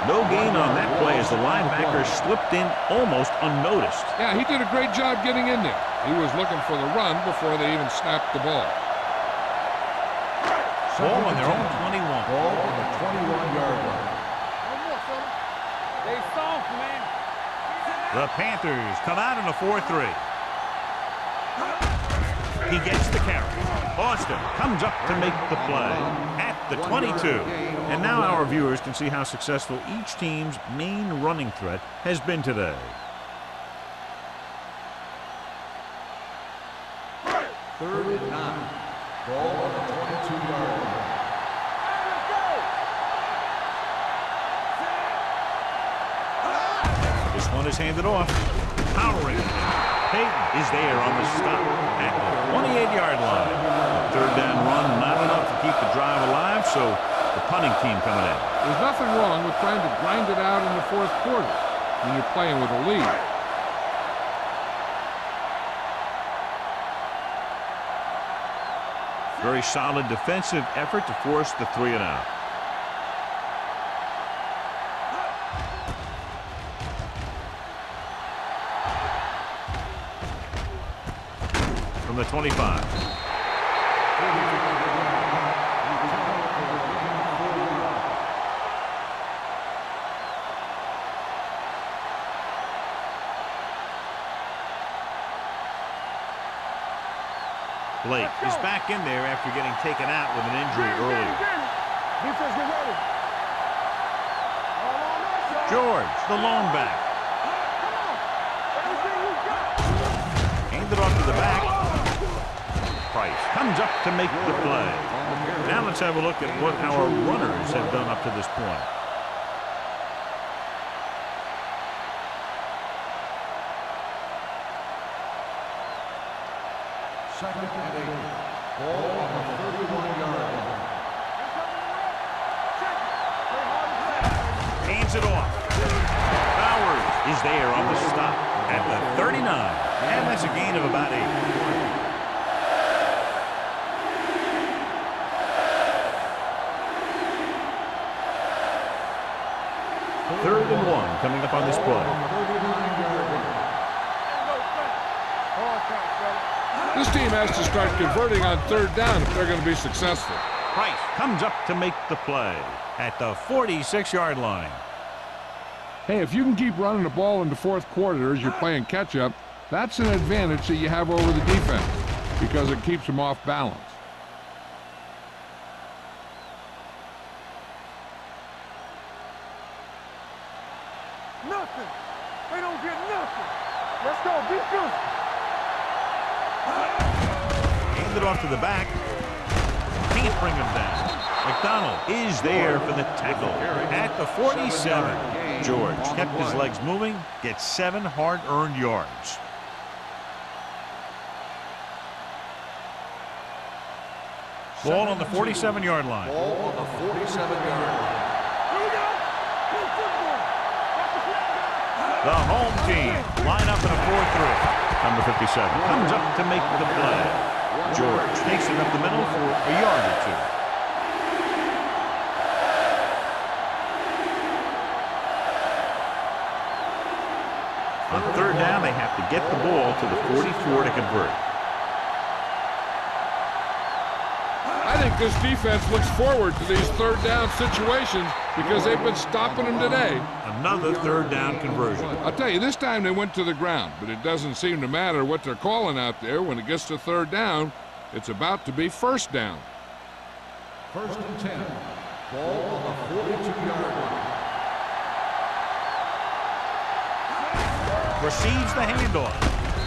No gain on that play as the linebacker slipped in almost unnoticed. Yeah, he did a great job getting in there. He was looking for the run before they even snapped the ball. Ball on their own 21. Ball on the 21-yard line. They soft, man. The Panthers come out in a 4-3. He gets the carry. Austin comes up to make the play at the 22. And now our viewers can see how successful each team's main running threat has been today. Third and 9. Ball on the 22-yard line. This one is handed off. Powering. Peyton is there on the stop at the 28-yard line. Third down run, not enough to keep the drive alive, so the punting team coming in. There's nothing wrong with trying to grind it out in the fourth quarter when you're playing with a lead. Very solid defensive effort to force the 3-and-out. From the 25. Blake is back in there after getting taken out with an injury earlier. Defense, get ready. George, the lone back. Everything you got. Handed off to the back. Price comes up to make the play. Now let's have a look at what our runners have done up to this point. Second and 8. Ball on the 31-yard line. Hands it off. Bowers is there on the stop at the 39. And that's a gain of about 8. Third and 1 coming up on this play. This team has to start converting on third down if they're going to be successful. Price comes up to make the play at the 46-yard line. Hey, if you can keep running the ball in the fourth quarter as you're playing catch-up, that's an advantage that you have over the defense because it keeps them off balance. Nothing. They don't get nothing. Let's go. Be good. Handed off to the back. Can't bring him down. McDonald is there for the tackle at the 47. George kept his legs moving, gets 7 hard-earned yards. Ball on the 47-yard line. Ball on the 47-yard line. Here we go. Good football. The home team line up in a 4-3. Number 57 comes up to make the play. George takes it up the middle for a yard or 2. On third down, they have to get the ball to the 44 to convert. I think this defense looks forward to these third down situations because they've been stopping them today. Another third down conversion. I'll tell you, this time they went to the ground, but it doesn't seem to matter what they're calling out there. When it gets to third down, it's about to be first down. First and 10. Ball on the 42-yard line. Proceeds the handoff.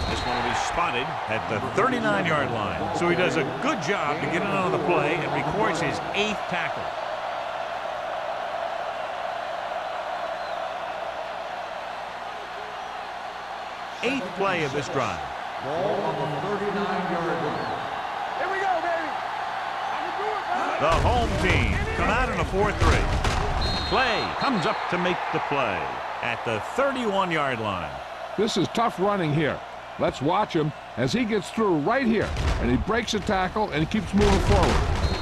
This one will be spotted at the 39-yard line. So he does a good job to get in on the play and records his 8th tackle. Eighth play of this drive. Ball on the 39-yard line. Here we go, baby. I can do it, man. The home team come out in a 4-3. Clay comes up to make the play at the 31-yard line. This is tough running here. Let's watch him as he gets through right here, and he breaks a tackle and he keeps moving forward.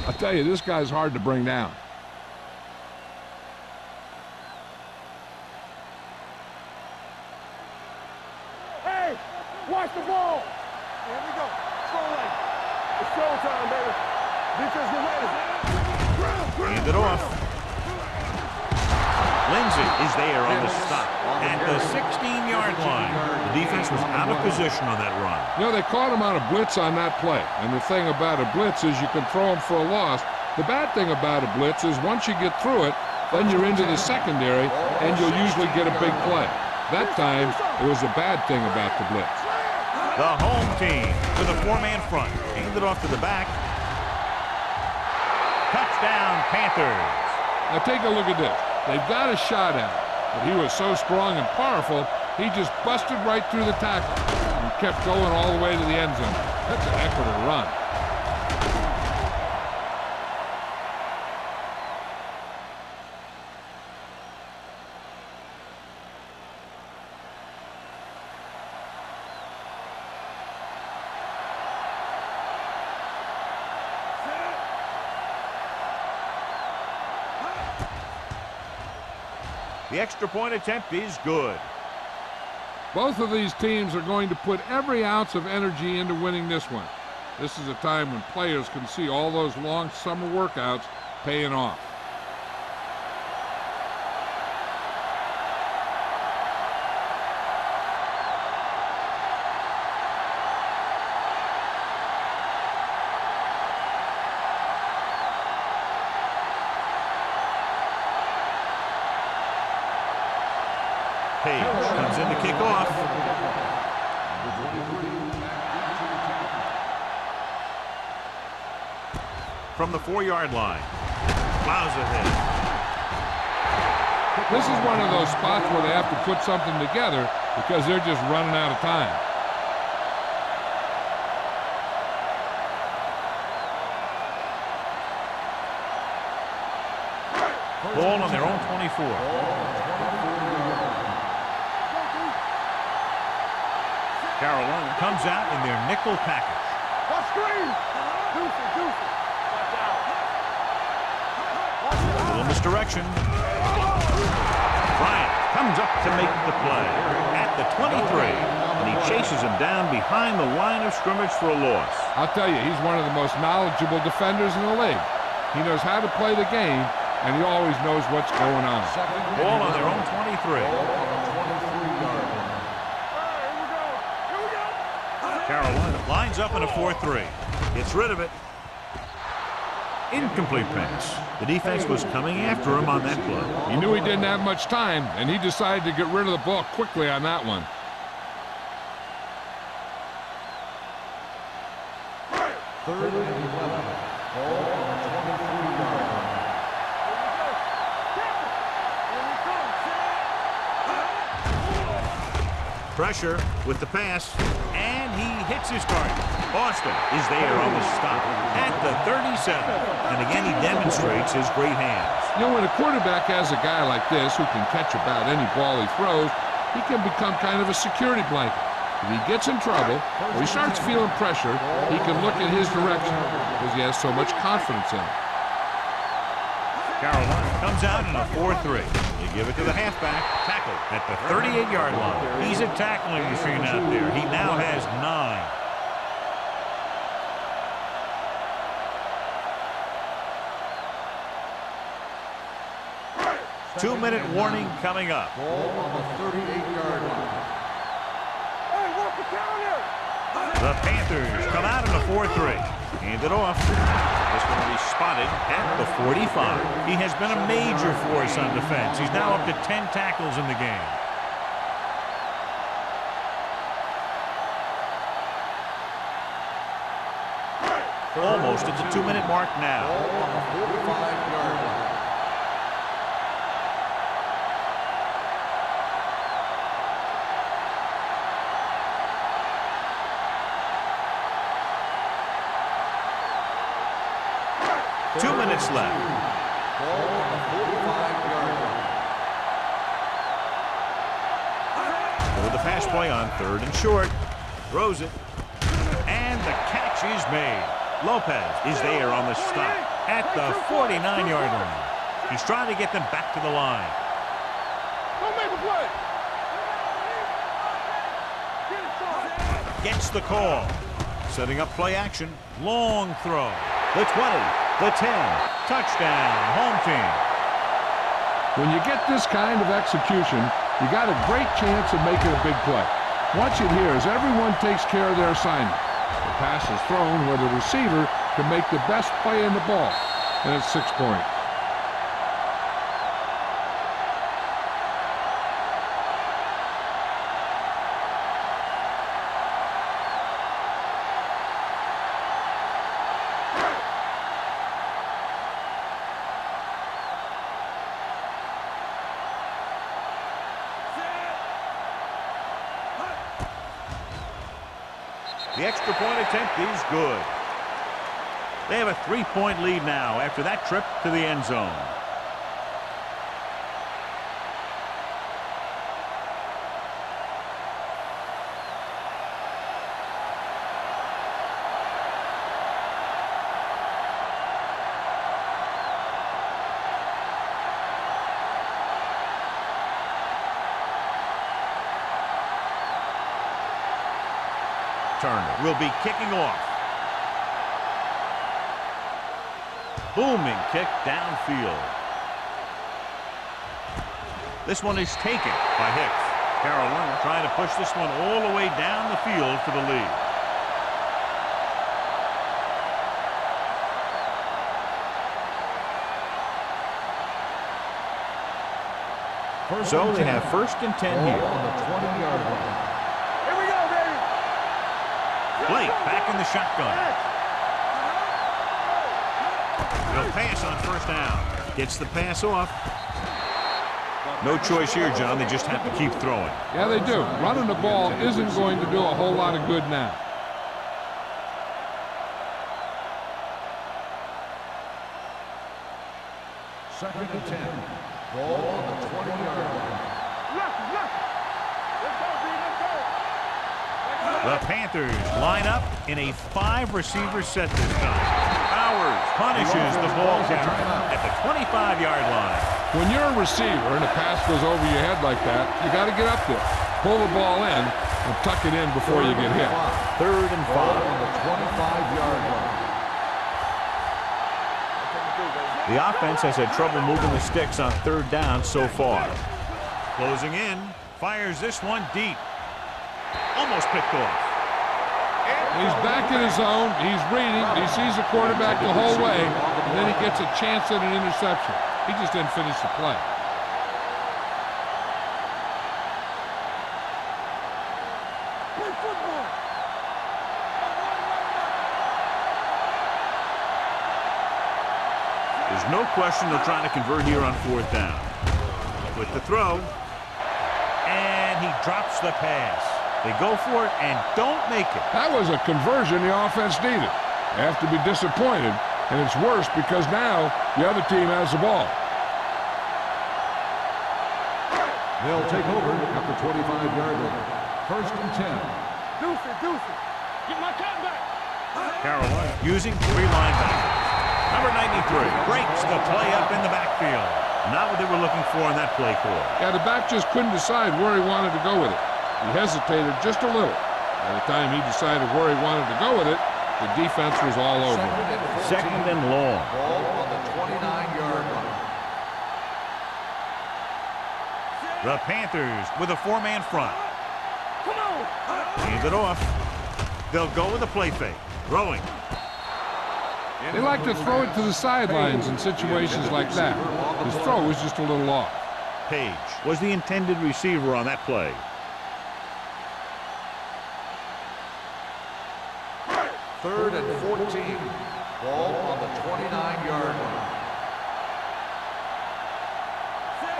I tell you, this guy's hard to bring down. Hey, watch the ball. Here we go. Throw lane. It's showtime, baby. Defense, get ready. Hand it off. Lindsey is there on the stop at the 16-yard line. The defense was out of position on that run. You know, they caught him on a blitz on that play. And the thing about a blitz is you can throw him for a loss. The bad thing about a blitz is once you get through it, then you're into the secondary, and you'll usually get a big play. That time, it was a bad thing about the blitz. The home team with a 4-man front. Hand it off to the back. Touchdown, Panthers. Now take a look at this. They've got a shot at him, but he was so strong and powerful, he just busted right through the tackle and kept going all the way to the end zone. That's a heck of a run. The extra point attempt is good. Both of these teams are going to put every ounce of energy into winning this one. This is a time when players can see all those long summer workouts paying off. Page comes in to kick off. From the 4-yard line. Plows ahead. This is one of those spots where they have to put something together because they're just running out of time. Ball on their own 24. Carolina comes out in their nickel package. Watch screen. Deuce. Watch out. A little misdirection. Bryant comes up to make the play at the 23, and he chases him down behind the line of scrimmage for a loss. I'll tell you, he's one of the most knowledgeable defenders in the league. He knows how to play the game, and he always knows what's going on. Ball on their own 23. Carolina lines up in a 4-3. Gets rid of it. Incomplete pass. The defense was coming after him on that play. He knew he didn't have much time, and he decided to get rid of the ball quickly on that one. Third and 11. Ball on the 23-yard line. Pressure with the pass, and he hits his target. Boston is there on the stop at the 37. And again, he demonstrates his great hands. You know, when a quarterback has a guy like this who can catch about any ball he throws, he can become kind of a security blanket. If he gets in trouble or he starts feeling pressure, he can look in his direction because he has so much confidence in it. Carolina comes out in a 4-3. They give it to the halfback. Tackle at the 38-yard line. He's a tackling machine out there. He now has 9. 2-minute warning coming up. Ball on the 38-yard line. Hey, work the counter. The Panthers come out in a 4-3. Hand it off. This one will be spotted at the 45. He has been a major force on defense. He's now up to 10 tackles in the game. Almost at the 2-minute mark now. Ball on the 45-yard line. Two minutes left. Ball on the 45-yard line. pass play on 3rd and short. Throws it. And the catch is made. Lopez is there on the stop at the 49-yard line. He's trying to get them back to the line. Don't make a play. Gets the call. Setting up play action. Long throw. The 20, the 10. Touchdown, home team. When you get this kind of execution, you got a great chance of making a big play. Watch it here as everyone takes care of their assignment. The pass is thrown where the receiver can make the best play in the ball, and it's 6 points. The extra point attempt is good. They have a 3-point lead now after that trip to the end zone. Turner will be kicking off. Booming kick downfield. This one is taken by Hicks. Carolina trying to push this one all the way down the field for the lead. So they have 1st and 10 here. On the 20-yard line. Blake back in the shotgun. He'll pass on 1st down. Gets the pass off. No choice here, John. They just have to keep throwing. Yeah, they do. Running the ball isn't going to do a whole lot of good now. Second and 10. Ball on the 20-yard line. The Panthers line up in a 5-receiver set this time. Bowers punishes the ball carrier at the 25-yard line. When you're a receiver and a pass goes over your head like that, you got to get up there, pull the ball in, and tuck it in before you get hit. 3rd and 5. On the 25-yard line. The offense has had trouble moving the sticks on 3rd down so far. Closing in, fires this one deep. Almost picked off. He's back in his zone. He's reading. He sees the quarterback the whole way, and then he gets a chance at an interception. He just didn't finish the play. There's no question they're trying to convert here on 4th down. With the throw, and he drops the pass. They go for it and don't make it. That was a conversion the offense needed. They have to be disappointed, and it's worse because now the other team has the ball. They'll take over at the 25-yard line. 1st and 10. Deuce it. Get my cat back. Carolina using 3 linebackers. Number 93 breaks the play up in the backfield. Not what they were looking for in that play call. Yeah, the back just couldn't decide where he wanted to go with it. He hesitated just a little. By the time he decided where he wanted to go with it, the defense was all over. 2nd and long. Ball on the 29-yard line. The Panthers with a 4-man front. Hands it off. They'll go with a play fake. Throwing. They like to throw it to the sidelines in situations like that. His throw was just a little off. Page was the intended receiver on that play. Third and 14. Ball on the 29-yard line.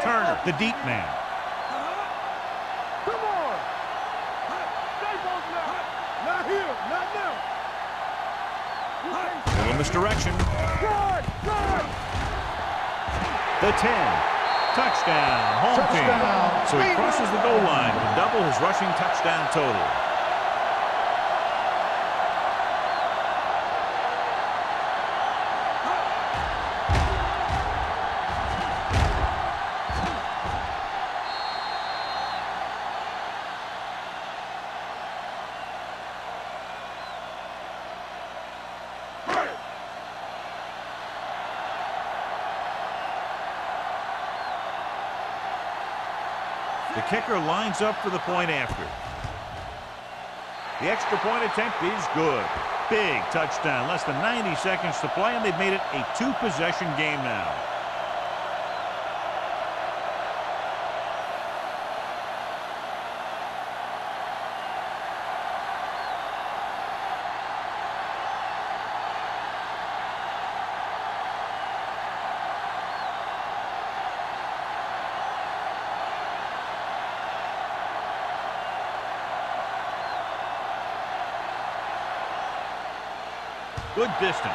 Turner, the deep man. Come on. Stay close now. Not here. Not now. Little misdirection. Good. The 10. Touchdown, home team. So he crosses the goal line to double his rushing touchdown total. The kicker lines up for the point after. The extra point attempt is good. Big touchdown. Less than 90 seconds to play, and they've made it a two-possession game now. Good distance.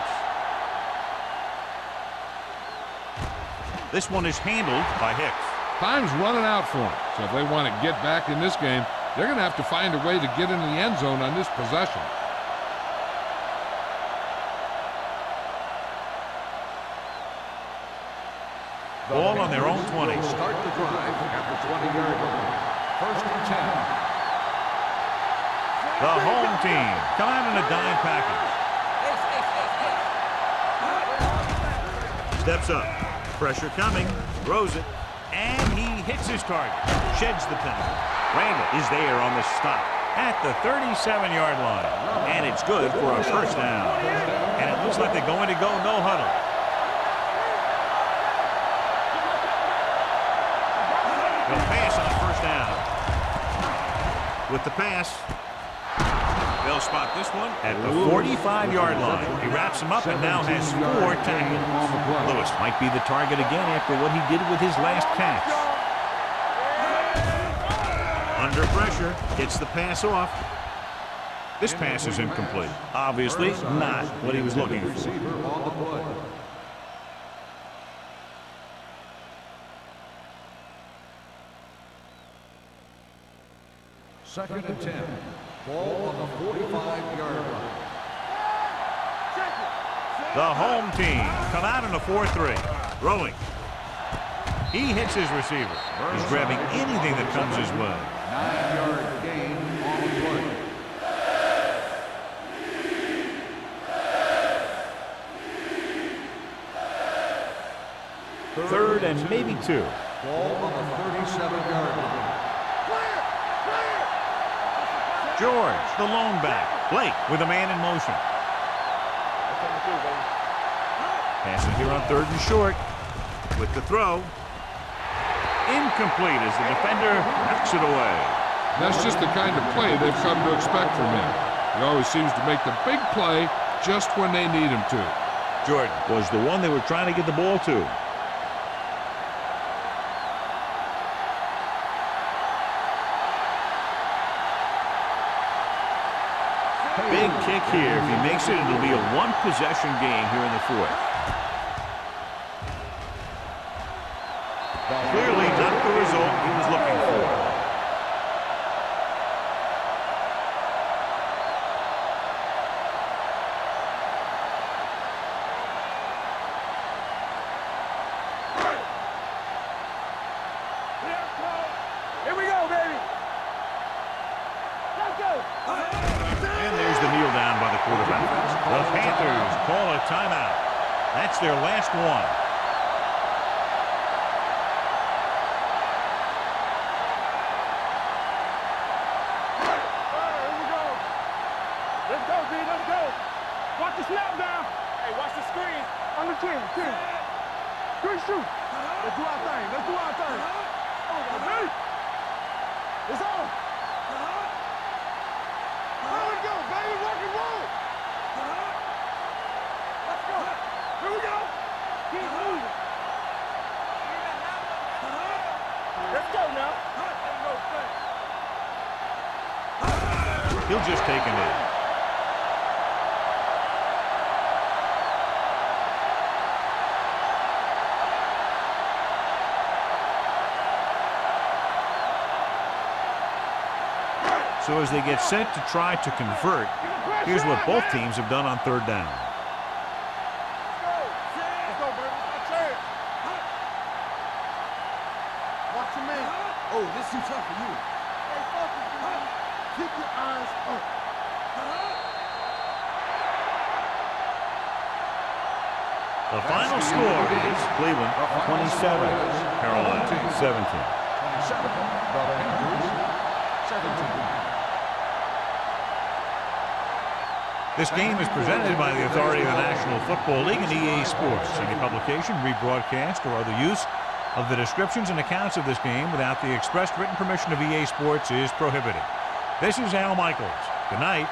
This one is handled by Hicks. Time's running out for them. So if they want to get back in this game, they're going to have to find a way to get into the end zone on this possession. Ball on their own 20. Start the drive at the 20-yard line. First and 10. The home team come out in a dime package. Steps up. Pressure coming. Throws it. And he hits his target. Sheds the penalty. Randall is there on the stop at the 37-yard line. And it's good for a first down. And it looks like they're going to go no huddle. They'll pass on first down. With the pass, they'll spot this one at the 45-yard line. He wraps him up and now has 4 tackles. Lewis might be the target again after what he did with his last catch. Under pressure, gets the pass off. This pass is incomplete. Obviously not what he was looking for. Second and 10. Ball on the 45-yard line. The home team come out in a 4-3. Throwing. He hits his receiver. He's grabbing anything that comes his way. 9-yard gain on the play. Third and maybe 2. Ball on the 37-yard line. George, the lone back. Blake with a man in motion. Passing here on 3rd and short. With the throw. Incomplete as the defender knocks it away. That's just the kind of play they've come to expect from him. He always seems to make the big play just when they need him to. Jordan was the one they were trying to get the ball to. Big kick here. If he makes it, it'll be a one-possession game here in the 4th. Clearly not the result he was looking for. Here we go, baby. Let's go. And there's the kneel down by the quarterback. The Panthers call a timeout. That's their last one. Here we go. Let's go, B. Let's go. Watch the snap down. Hey, watch the screen. On the 10. Screen shoot. Let's do our thing. Let's do our thing. Ready? It's on. Let's go, baby. Rock and roll. Let's go. Here we go. Keep moving. Let's go now. He'll just take him in. So as they get set to try to convert, here's what both teams have done on third down. Let's go, baby. Watch your man. Oh, this is tough for you. Hey, focus, man. Keep your eyes up. The final score is Cleveland 27, Carolina 17. 27, the Panthers 17. This game is presented by the authority of the National Football League and EA Sports. Any publication, rebroadcast, or other use of the descriptions and accounts of this game without the express written permission of EA Sports is prohibited. This is Al Michaels. Good night.